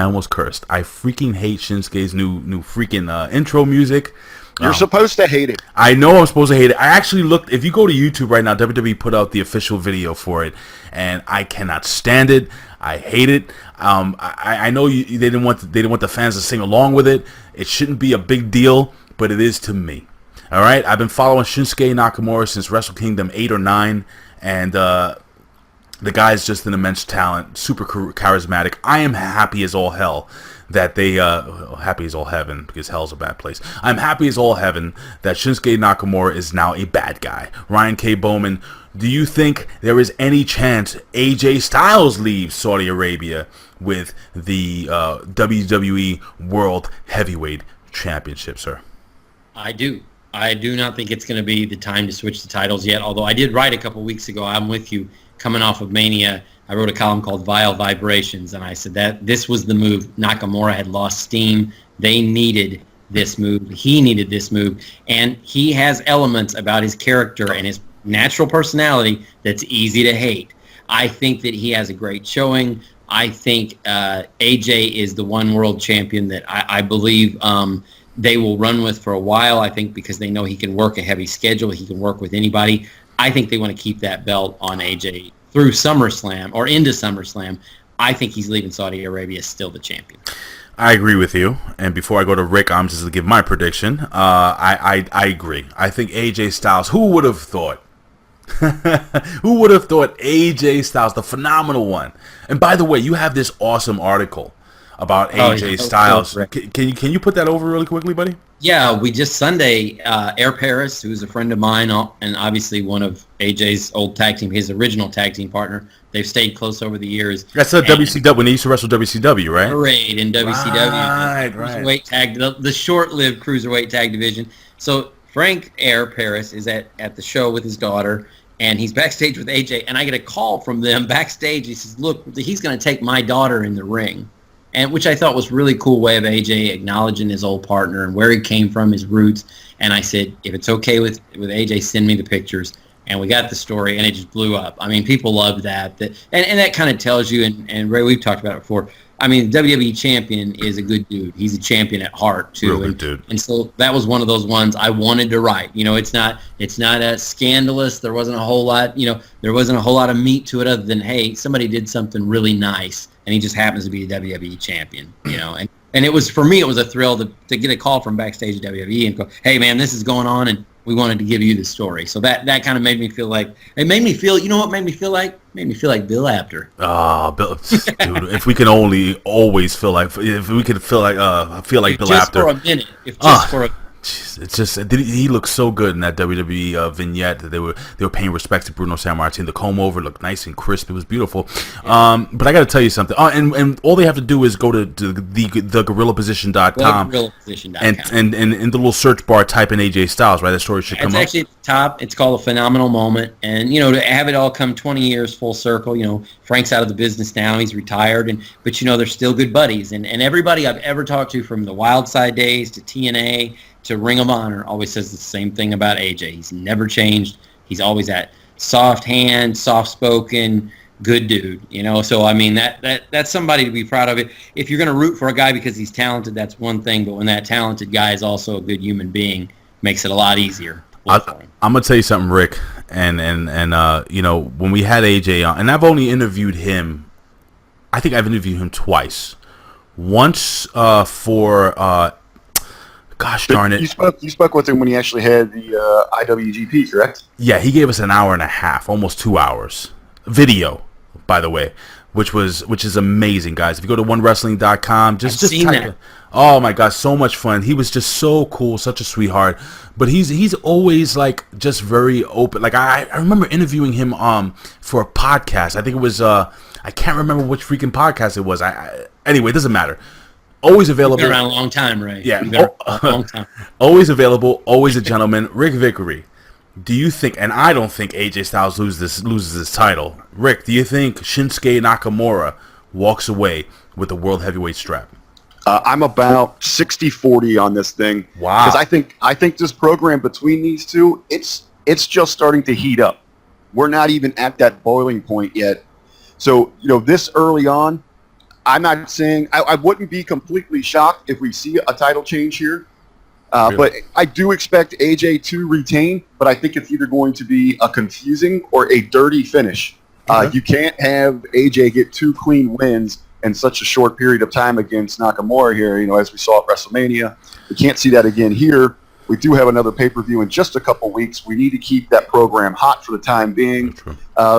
almost cursed. I freaking hate Shinsuke's new freaking intro music. You're supposed to hate it. I know I'm supposed to hate it. I actually looked. If you go to YouTube right now, WWE put out the official video for it, and I cannot stand it. I hate it. I know they didn't want the fans to sing along with it. It shouldn't be a big deal, but it is to me. All right. I've been following Shinsuke Nakamura since Wrestle Kingdom 8 or 9, and the guy's just an immense talent, super charismatic. I am happy as all hell that they happy as all heaven, because hell's a bad place. I'm happy as all heaven that Shinsuke Nakamura is now a bad guy. Ryan K. Bowman, do you think there is any chance AJ Styles leaves Saudi Arabia with the WWE World Heavyweight Championship, sir? I do. I do not think it's going to be the time to switch the titles yet, although I did write a couple weeks ago, I'm with you, coming off of Mania, I wrote a column called Vile Vibrations, and I said that this was the move. Nakamura had lost steam. They needed this move. He needed this move. And he has elements about his character and his natural personality that's easy to hate. I think that he has a great showing. I think AJ is the one world champion that I believe they will run with for a while, I think, because they know he can work a heavy schedule. He can work with anybody. I think they want to keep that belt on AJ through SummerSlam or into SummerSlam. I think he's leaving Saudi Arabia still the champion. I agree with you. And before I go to Rick, I'm just going to give my prediction. I agree. I think AJ Styles, who would have thought? Who would have thought AJ Styles, the phenomenal one? And by the way, you have this awesome article about AJ Styles. Can you put that over really quickly, buddy? Yeah, we just Sunday, Air Paris, who's a friend of mine and obviously one of AJ's old tag team, his original tag team partner. They've stayed close over the years. That's a WCW, when he used to wrestle WCW, right? Parade in WCW. Right. Cruiserweight tag, the short-lived Cruiserweight tag division. So Frank Air Paris is at the show with his daughter, and he's backstage with AJ, and I get a call from them backstage. He says, look, he's going to take my daughter in the ring. And which I thought was a really cool way of AJ acknowledging his old partner and where he came from, his roots. And I said, if it's okay with AJ, send me the pictures. and we got the story, and it just blew up. I mean, people loved that. And that kind of tells you, and Ray, we've talked about it before. I mean, WWE champion is a good dude. He's a champion at heart too. Real good dude. And so that was one of those ones I wanted to write. You know, it's not a scandalous. There wasn't a whole lot. You know, there wasn't a whole lot of meat to it other than, hey, somebody did something really nice, and he just happens to be a WWE champion. You know, and it was, for me, it was a thrill to get a call from backstage at WWE and go, hey man, this is going on, and we wanted to give you the story. So that kind of made me feel like, it made me feel, you know what made me feel like? Made me feel like Bill Apter. Bill, dude, if we can only always feel like, if we could feel like Bill Apter. Just for a minute. If just for a It's just he looked so good in that WWE vignette that they were paying respect to Bruno Sammartino. The comb over looked nice and crisp. It was beautiful. Yeah. But I got to tell you something. And all they have to do is go to the GorillaPosition.com. And in the little search bar, type in AJ Styles. Right, that story should come up. It's actually at the top. It's called A Phenomenal Moment, and you know, to have it all come 20 years full circle. You know, Frank's out of the business now. He's retired, but you know, they're still good buddies. And everybody I've ever talked to, from the Wild Side days to TNA to Ring of Honor, always says the same thing about AJ. He's never changed. He's always that soft hand, soft spoken, good dude. You know, so I mean that's somebody to be proud of. It. If you're going to root for a guy because he's talented, that's one thing. But when that talented guy is also a good human being, makes it a lot easier. I'm gonna tell you something, Rick, and you know, when we had AJ on, and I've only interviewed him, I think I've interviewed him twice. Once for gosh darn it, you spoke with him when he actually had the IWGP, correct? Yeah, he gave us an hour and a half, almost 2 hours, video, by the way, which is amazing, guys. If you go to OneWrestling.com, just type it. Oh my gosh, so much fun. He was just so cool, such a sweetheart. But he's always like just very open. Like I remember interviewing him for a podcast. I think it was I can't remember which freaking podcast it was. Anyway, it doesn't matter. Always available. Been around a long time, Ray. Yeah, a long time. Always available, always a gentleman. Ric Vickery. Do you think? And I don't think AJ Styles loses his title. Rick, do you think Shinsuke Nakamura walks away with the World Heavyweight strap? I'm about 60-40 on this thing. Wow. Because I think this program between these two, it's just starting to heat up. We're not even at that boiling point yet. So, you know, this early on, I'm not saying I wouldn't be completely shocked if we see a title change here. Really? But I do expect AJ to retain, but I think it's either going to be a confusing or a dirty finish. You can't have AJ get 2 clean wins in such a short period of time against Nakamura here, you know, as we saw at WrestleMania. We can't see that again here. We do have another pay-per-view in just a couple weeks. We need to keep that program hot for the time being.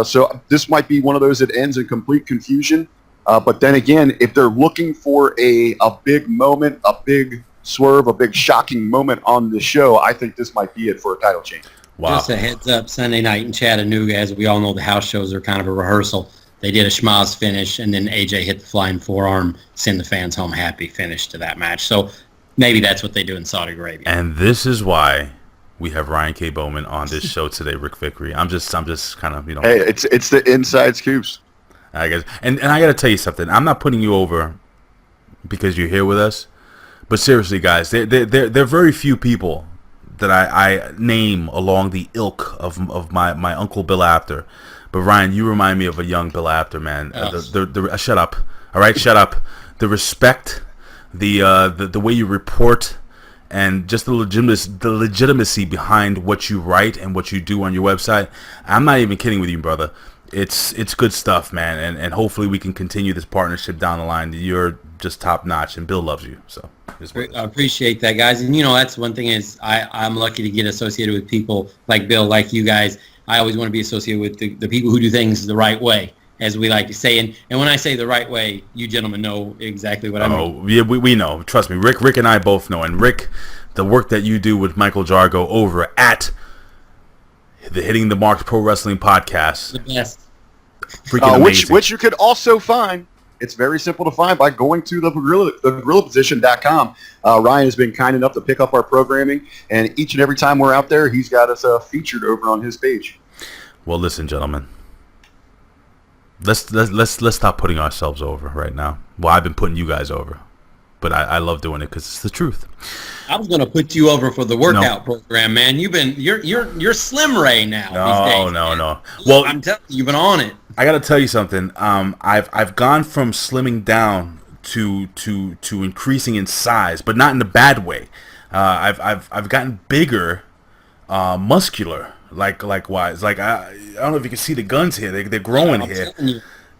So this might be one of those that ends in complete confusion. But then again, if they're looking for a big moment, a big swerve, a big shocking moment on the show, I think this might be it for a title change. Wow. Just a heads up, Sunday night in Chattanooga, as we all know, the house shows are kind of a rehearsal. They did a schmoz finish, and then AJ hit the flying forearm, send the fans home happy finish to that match. So maybe that's what they do in Saudi Arabia. And this is why we have Ryan K. Boman on this show today, Ric Vickery. I'm just kind of, you know. Hey, it's the inside scoops. I guess, and I got to tell you something. I'm not putting you over because you're here with us, but seriously, guys, there are very few people that I name along the ilk of my Uncle Bill Apter. But Ryan, you remind me of a young Bill Apter, man. Shut up. All right, shut up. The respect, the way you report, and just the legitimacy behind what you write and what you do on your website. I'm not even kidding with you, brother. It's good stuff, man, and hopefully we can continue this partnership down the line. You're just top notch, and Bill loves you. So I appreciate that, guys. And you know, that's one thing is I'm lucky to get associated with people like Bill, like you guys. I always want to be associated with the people who do things the right way, as we like to say. And when I say the right way, you gentlemen know exactly what I mean. Oh, yeah, we know. Trust me, Rick and I both know. And Rick, the work that you do with Michael Jargo over at the Hitting the Marks Pro Wrestling Podcast. The best. Freaking amazing. Which you could also find. It's very simple to find by going to the GorillaPosition.com. Ryan has been kind enough to pick up our programming, and each and every time we're out there, he's got us featured over on his page. Well, listen, gentlemen. Let's stop putting ourselves over right now. Well, I've been putting you guys over. but I love doing it because it's the truth. I was going to put you over for the workout program, man. You're Slim Ray now. These days, No. Well, I'm telling you, you've been on it. I got to tell you something. I've gone from slimming down to increasing in size, but not in a bad way. I've gotten bigger, muscular, like wise. Like I don't know if you can see the guns here. They're growing here.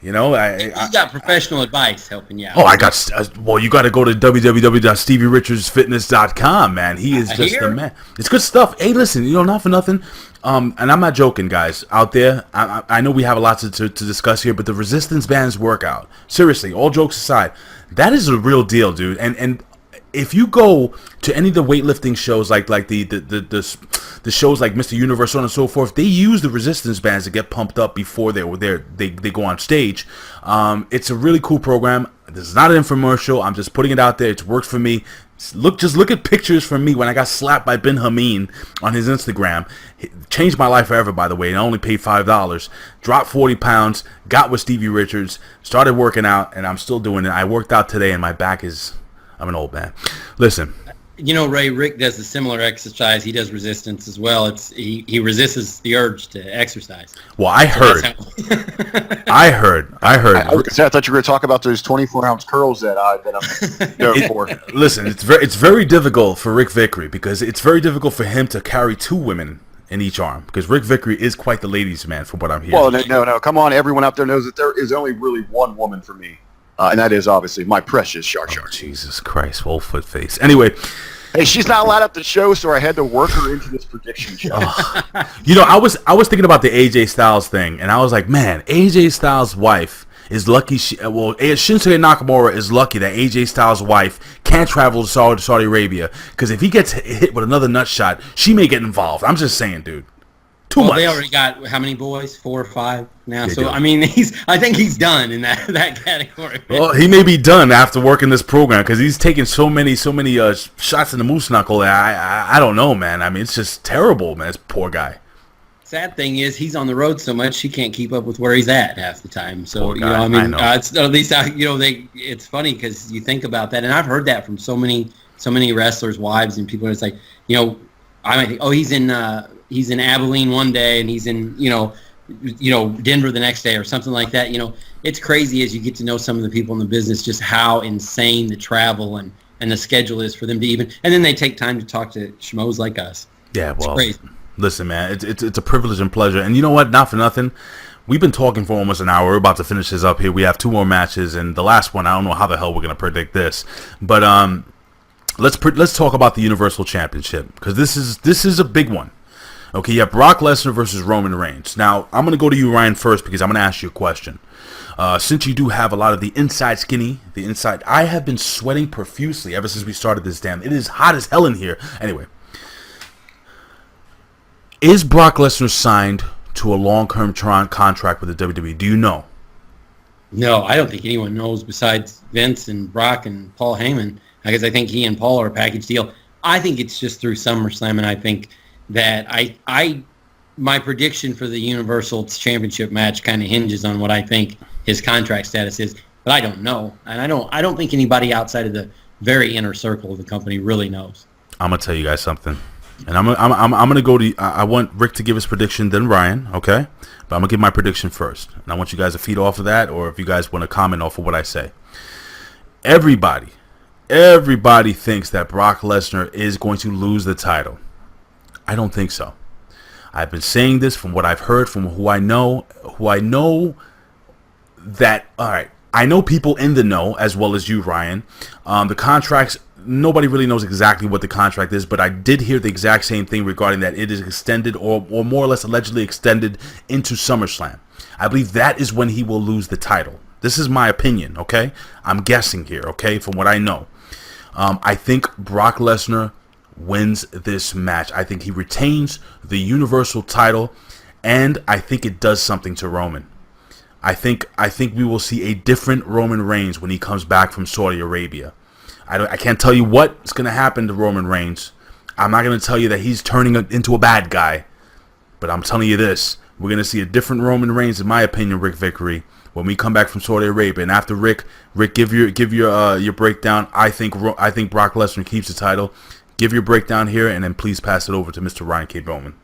You know, you got professional advice helping you out. Oh, I got. Well, you got to go to www.stevierichardsfitness.com, man. He is just the man. It's good stuff. Hey, listen, not for nothing. And I'm not joking, guys out there. I know we have a lot to discuss here, but the resistance bands workout, seriously, all jokes aside, that is a real deal, dude. And if you go to any of the weightlifting shows, like the shows like Mr. Universe, so on and so forth, they use the resistance bands to get pumped up before they go on stage. It's a really cool program. This is not an infomercial. I'm just putting it out there. It's worked for me. Just look at pictures from me when I got slapped by Ben Hameen on his Instagram. It changed my life forever, by the way, and I only paid $5. Dropped 40 pounds, got with Stevie Richards, started working out, and I'm still doing it. I worked out today, and my back is... I'm an old man. Listen. Ray, Rick does a similar exercise. He does resistance as well. He resists the urge to exercise. Well, I heard. I thought you were going to talk about those 24-ounce curls that I'm known for. Listen, it's very difficult for Ric Vickery because it's very difficult for him to carry two women in each arm because Ric Vickery is quite the ladies' man, from what I'm hearing. Well, no. Come on. Everyone out there knows that there is only really one woman for me. And that is obviously my precious Shar. Oh, Jesus Christ, whole foot face. Anyway. Hey, she's not allowed at the show, so I had to work her into this prediction show. I was thinking about the AJ Styles thing, and I was like, man, AJ Styles' wife is lucky. Shinsuke Nakamura is lucky that AJ Styles' wife can't travel to Saudi Arabia, because if he gets hit with another nut shot, she may get involved. I'm just saying, dude. Too much. They already got how many boys? 4 or 5 now. They do. I mean, I think he's done in that category. Well, he may be done after working this program because he's taking so many shots in the moose knuckle. I don't know, man. I mean, it's just terrible, man. This poor guy. Sad thing is, he's on the road so much he can't keep up with where he's at half the time. So I know. It's at least it's funny because you think about that, and I've heard that from so many wrestlers' wives and people. And it's like, I might think, he's in Abilene one day and he's in, Denver the next day or something like that. It's crazy as you get to know some of the people in the business, just how insane the travel and the schedule is for them to even, and then they take time to talk to schmoes like us. Yeah, well, it's crazy. Listen, man, it's a privilege and pleasure. And you know what? Not for nothing. We've been talking for almost an hour. We're about to finish this up here. We have 2 more matches, and the last one, I don't know how the hell we're going to predict this. But let's talk about the Universal Championship, because this is a big one. Okay, you have Brock Lesnar versus Roman Reigns. Now, I'm going to go to you, Ryan, first, because I'm going to ask you a question. Since you do have a lot of the inside, I have been sweating profusely ever since we started this damn. It is hot as hell in here. Anyway, is Brock Lesnar signed to a long-term contract with the WWE? Do you know? No, I don't think anyone knows besides Vince and Brock and Paul Heyman, because I think he and Paul are a package deal. I think it's just through SummerSlam, and I think that my prediction for the Universal Championship match kind of hinges on what I think his contract status is, but I don't know, and I don't think anybody outside of the very inner circle of the company really knows. I'm gonna tell you guys something, and I'm gonna go to. I want Rick to give his prediction, then Ryan, okay? But I'm gonna give my prediction first, and I want you guys to feed off of that, or if you guys want to comment off of what I say. Everybody thinks that Brock Lesnar is going to lose the title. I don't think so. I've been saying this from what I've heard, from who I know that, all right, I know people in the know as well as you, Ryan. The contracts, nobody really knows exactly what the contract is, but I did hear the exact same thing regarding that it is extended or more or less allegedly extended into SummerSlam. I believe that is when he will lose the title. This is my opinion, okay? I'm guessing here, okay, from what I know. I think Brock Lesnar wins this match. I think he retains the Universal title, and I think it does something to Roman. I think we will see a different Roman Reigns when he comes back from Saudi Arabia. I can't tell you what's going to happen to Roman Reigns. I'm not going to tell you that he's turning into a bad guy, but I'm telling you this. We're going to see a different Roman Reigns, in my opinion, Ric Vickery, when we come back from Saudi Arabia. And after Rick, give your breakdown. I think Brock Lesnar keeps the title. Give your breakdown here, and then please pass it over to Mr. Ryan K. Bowman.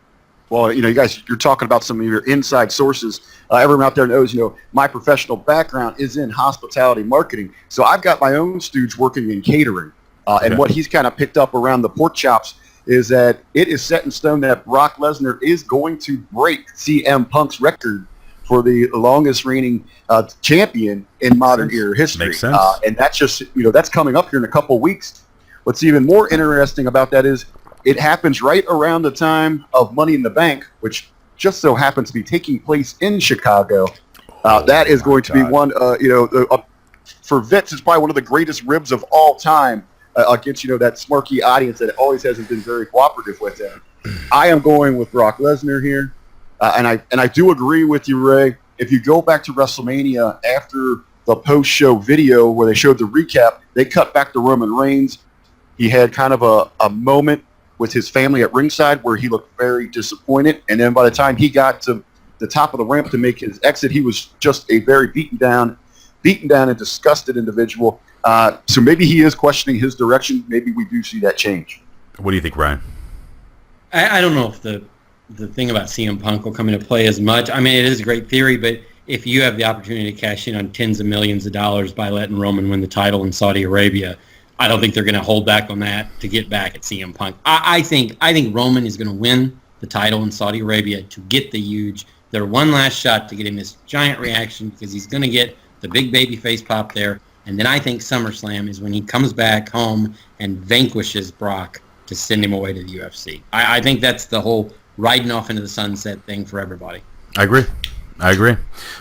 Well, you guys, you're talking about some of your inside sources. Everyone out there knows, my professional background is in hospitality marketing. So I've got my own stooge working in catering. And what he's kind of picked up around the pork chops is that it is set in stone that Brock Lesnar is going to break CM Punk's record for the longest reigning champion in modern era history. Makes sense. And that's just, that's coming up here in a couple weeks. What's even more interesting about that is it happens right around the time of Money in the Bank, which just so happens to be taking place in Chicago. That is going to be one, for Vince, it's probably one of the greatest ribs of all time against, that smarky audience that always hasn't been very cooperative with him. I am going with Brock Lesnar here. And I do agree with you, Ray. If you go back to WrestleMania after the post-show video where they showed the recap, they cut back to Roman Reigns. He had kind of a moment with his family at ringside where he looked very disappointed. And then by the time he got to the top of the ramp to make his exit, he was just a very beaten down and disgusted individual. So maybe he is questioning his direction. Maybe we do see that change. What do you think, Ryan? I don't know if the thing about CM Punk will come into play as much. I mean, it is a great theory, but if you have the opportunity to cash in on tens of millions of dollars by letting Roman win the title in Saudi Arabia, I don't think they're going to hold back on that to get back at CM Punk. I think Roman is going to win the title in Saudi Arabia to get their one last shot to get him this giant reaction because he's going to get the big baby face pop there. And then I think SummerSlam is when he comes back home and vanquishes Brock to send him away to the UFC. I think that's the whole riding off into the sunset thing for everybody. I agree.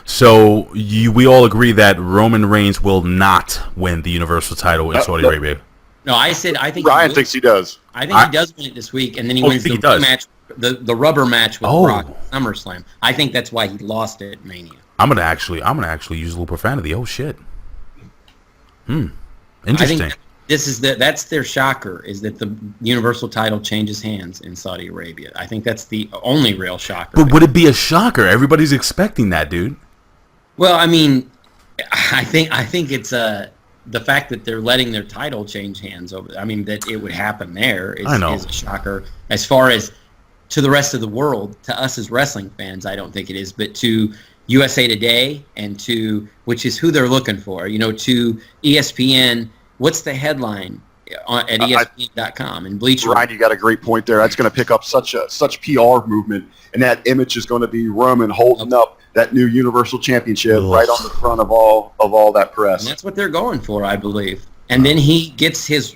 So we all agree that Roman Reigns will not win the Universal title in Saudi Arabia. No, I think Ryan thinks he does. I think he does win it this week, and then he wins the rematch, the rubber match with Brock at SummerSlam. I think that's why he lost it at Mania. I'm gonna actually use a little profanity. Oh shit. Interesting. I think that's their shocker, is that the Universal title changes hands in Saudi Arabia. I think that's the only real shocker. But would it be a shocker? Everybody's expecting that, dude. Well, I mean, I think it's the fact that they're letting their title change hands over. I mean, that it would happen there is a shocker. As far as to the rest of the world, to us as wrestling fans, I don't think it is. But to USA Today and which is who they're looking for, to ESPN. What's the headline at ESPN.com and Bleacher? Ryan, you got a great point there. That's going to pick up such PR movement, and that image is going to be Roman holding up that new Universal Championship right on the front of all that press. And that's what they're going for, I believe. And then he gets his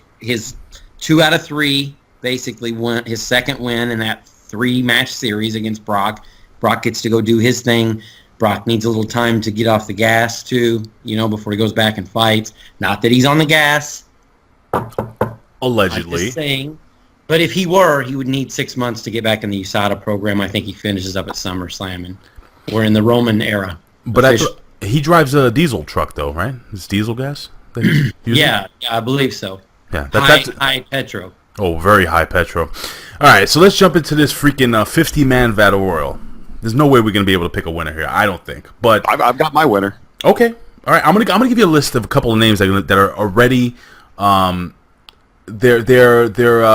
2 out of 3, basically his second win in that 3-match series against Brock. Brock gets to go do his thing. Brock needs a little time to get off the gas, too, before he goes back and fights. Not that he's on the gas. Allegedly. I'm just saying. But if he would need 6 months to get back in the USADA program. I think he finishes up at SummerSlam, and we're in the Roman era. But he drives a diesel truck, though, right? It's diesel gas? Yeah, I believe so. Yeah, that's high petro. Oh, very high petro. All right, so let's jump into this freaking 50-man Battle Royal. There's no way we're gonna be able to pick a winner here. I don't think. But I've got my winner. Okay. All right. I'm gonna give you a list of a couple of names that are already. They're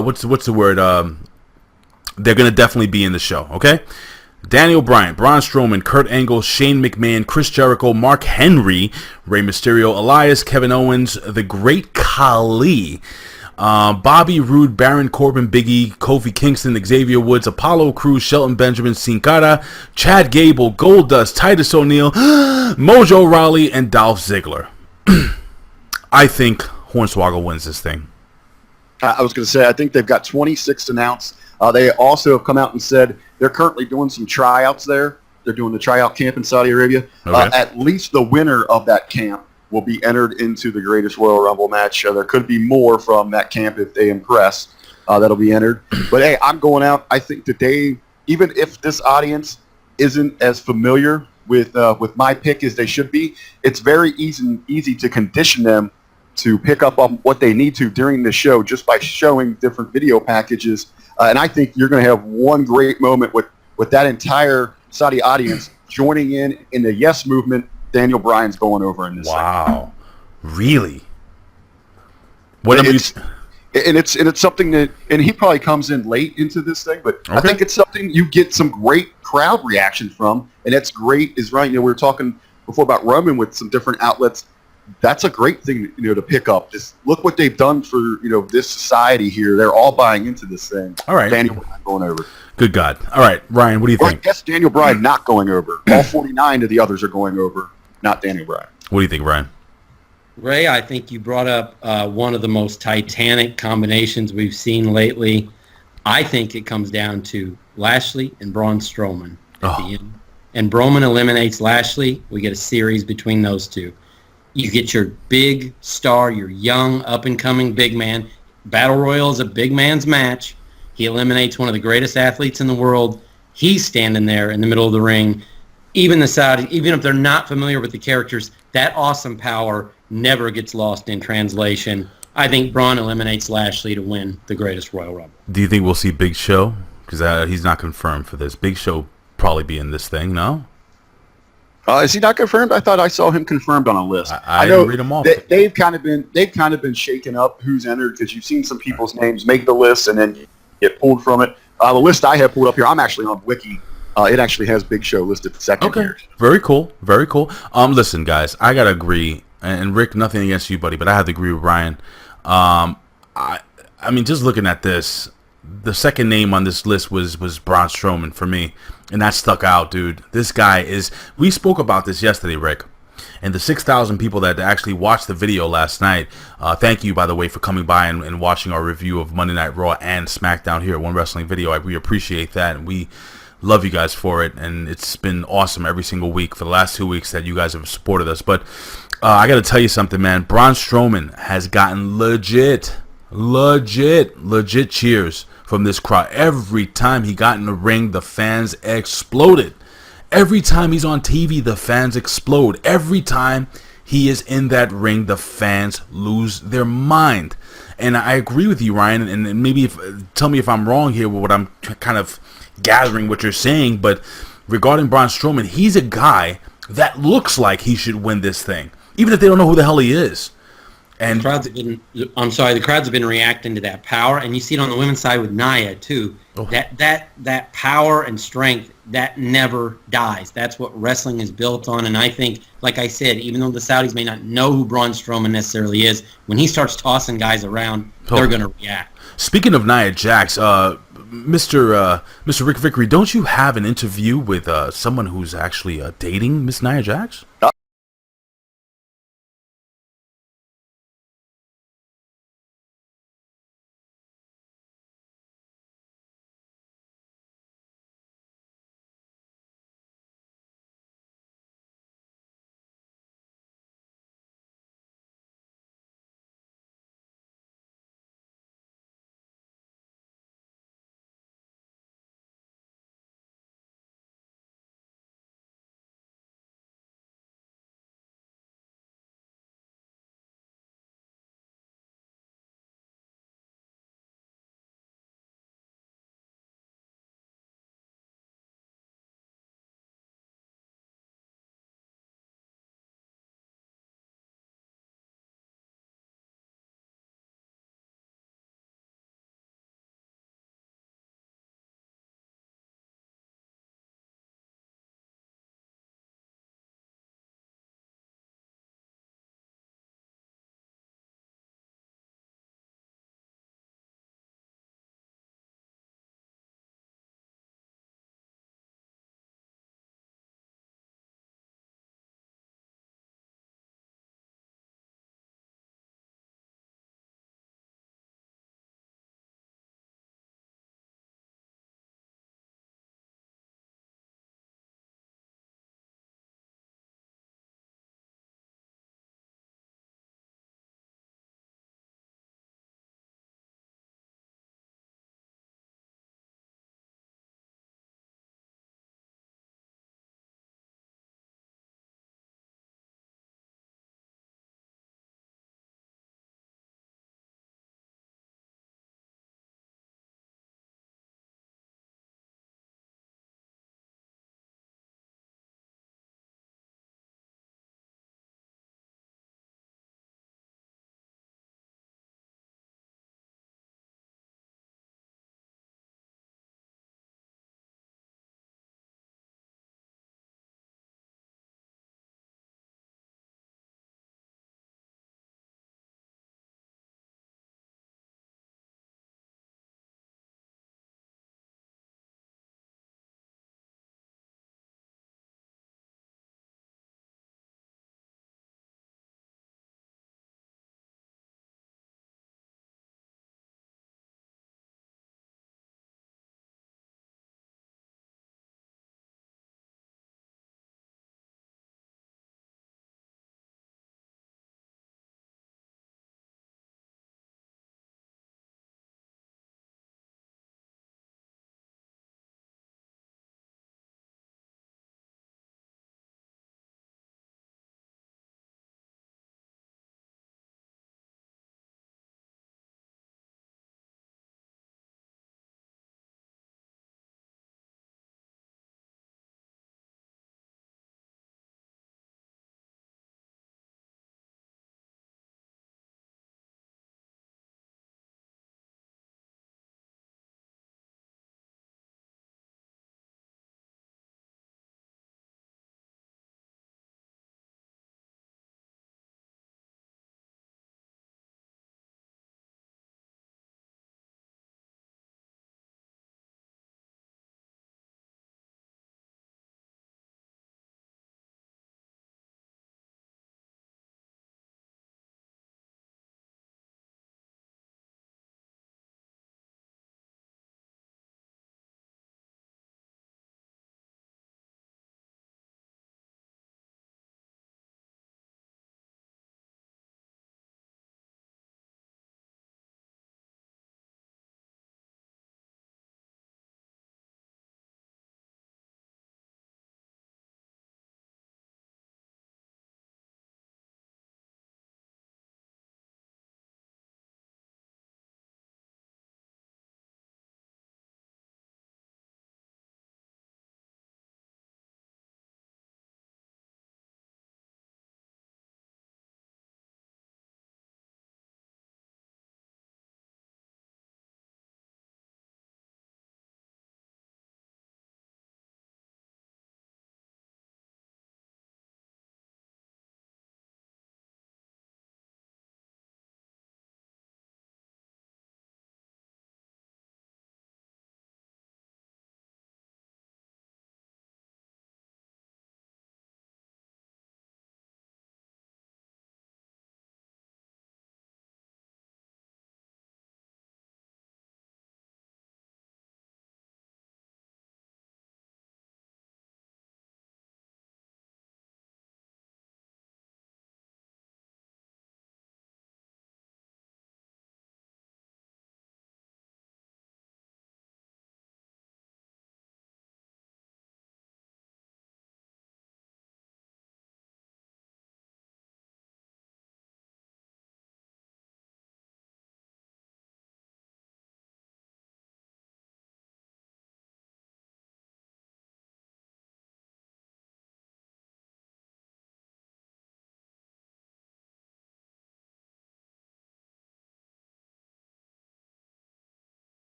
what's the word? They're gonna definitely be in the show. Okay. Daniel Bryan, Braun Strowman, Kurt Angle, Shane McMahon, Chris Jericho, Mark Henry, Rey Mysterio, Elias, Kevin Owens, The Great Khali, Bobby Roode, Baron Corbin, Big E, Kofi Kingston, Xavier Woods, Apollo Crews, Shelton Benjamin, Sin Cara, Chad Gable, Goldust, Titus O'Neil, Mojo Rawley, and Dolph Ziggler. I think Hornswoggle wins this thing. I was going to say, I think they've got 26 announced. They also have come out and said they're currently doing some tryouts there. They're doing the tryout camp in Saudi Arabia. Okay. At least the winner of that camp will be entered into the Greatest Royal Rumble match. There could be more from that camp if they impress. That'll be entered. But, hey, I'm going out. I think that even if this audience isn't as familiar with my pick as they should be, it's very easy to condition them to pick up on what they need to during the show just by showing different video packages. And I think you're going to have one great moment with that entire Saudi audience joining in the yes movement. Daniel Bryan's going over in this. Wow, really? It's something that, and he probably comes in late into this thing, but I think it's something you get some great crowd reaction from, and that's great. Is right. We were talking before about Roman with some different outlets. That's a great thing, to pick up. Just look what they've done for this society here. They're all buying into this thing. All right, Daniel Bryan going over. Good God. All right, Ryan, what do you think? I guess Daniel Bryan not going over. All 49 of the others are going over, not Daniel Bryan. What do you think, Ryan? Ray, I think you brought up one of the most titanic combinations we've seen lately. I think it comes down to Lashley and Braun Strowman at the end. And Strowman eliminates Lashley. We get a series between those two. You get your big star, your young, up-and-coming big man. Battle Royal is a big man's match. He eliminates one of the greatest athletes in the world. He's standing there in the middle of the ring. Even the Saudis, even if they're not familiar with the characters, that awesome power never gets lost in translation. I think Braun eliminates Lashley to win the greatest Royal Rumble. Do you think we'll see Big Show? Because he's not confirmed for this. Big Show probably be in this thing, no? Is he not confirmed? I thought I saw him confirmed on a list. I know read them off. They've kind of been shaking up who's entered, because you've seen some people's names make the list and then get pulled from it. The list I have pulled up here, I'm actually on Wiki. It actually has Big Show listed second here. Very cool. Very cool. Listen, guys, I gotta agree, and Rick, nothing against you, buddy, but I have to agree with Ryan. I mean, just looking at this, the second name on this list was Braun Strowman for me, and that stuck out, dude. This guy is. We spoke about this yesterday, Rick, and the 6,000 people that actually watched the video last night. Thank you, by the way, for coming by and watching our review of Monday Night Raw and SmackDown here at One Wrestling Video. We appreciate that, and we love you guys for it, and it's been awesome every single week for the last 2 weeks that you guys have supported us. But I got to tell you something, man. Braun Strowman has gotten legit cheers from this crowd. Every time he got in the ring, the fans exploded. Every time he's on TV, the fans explode. Every time he is in that ring, the fans lose their mind. And I agree with you, Ryan, and maybe tell me if I'm wrong here with what I'm kind of gathering what you're saying, but regarding Braun Strowman, he's a guy that looks like he should win this thing, even if they don't know who the hell he is. And the crowds have been reacting to that power, and you see it on the women's side with Nia too. Oh. That power and strength that never dies. That's what wrestling is built on, and I think, like I said, even though the Saudis may not know who Braun Strowman necessarily is, when he starts tossing guys around, they're going to react. Speaking of Nia Jax, Mr. Ric Vickery, don't you have an interview with someone who's actually dating Miss Nia Jax?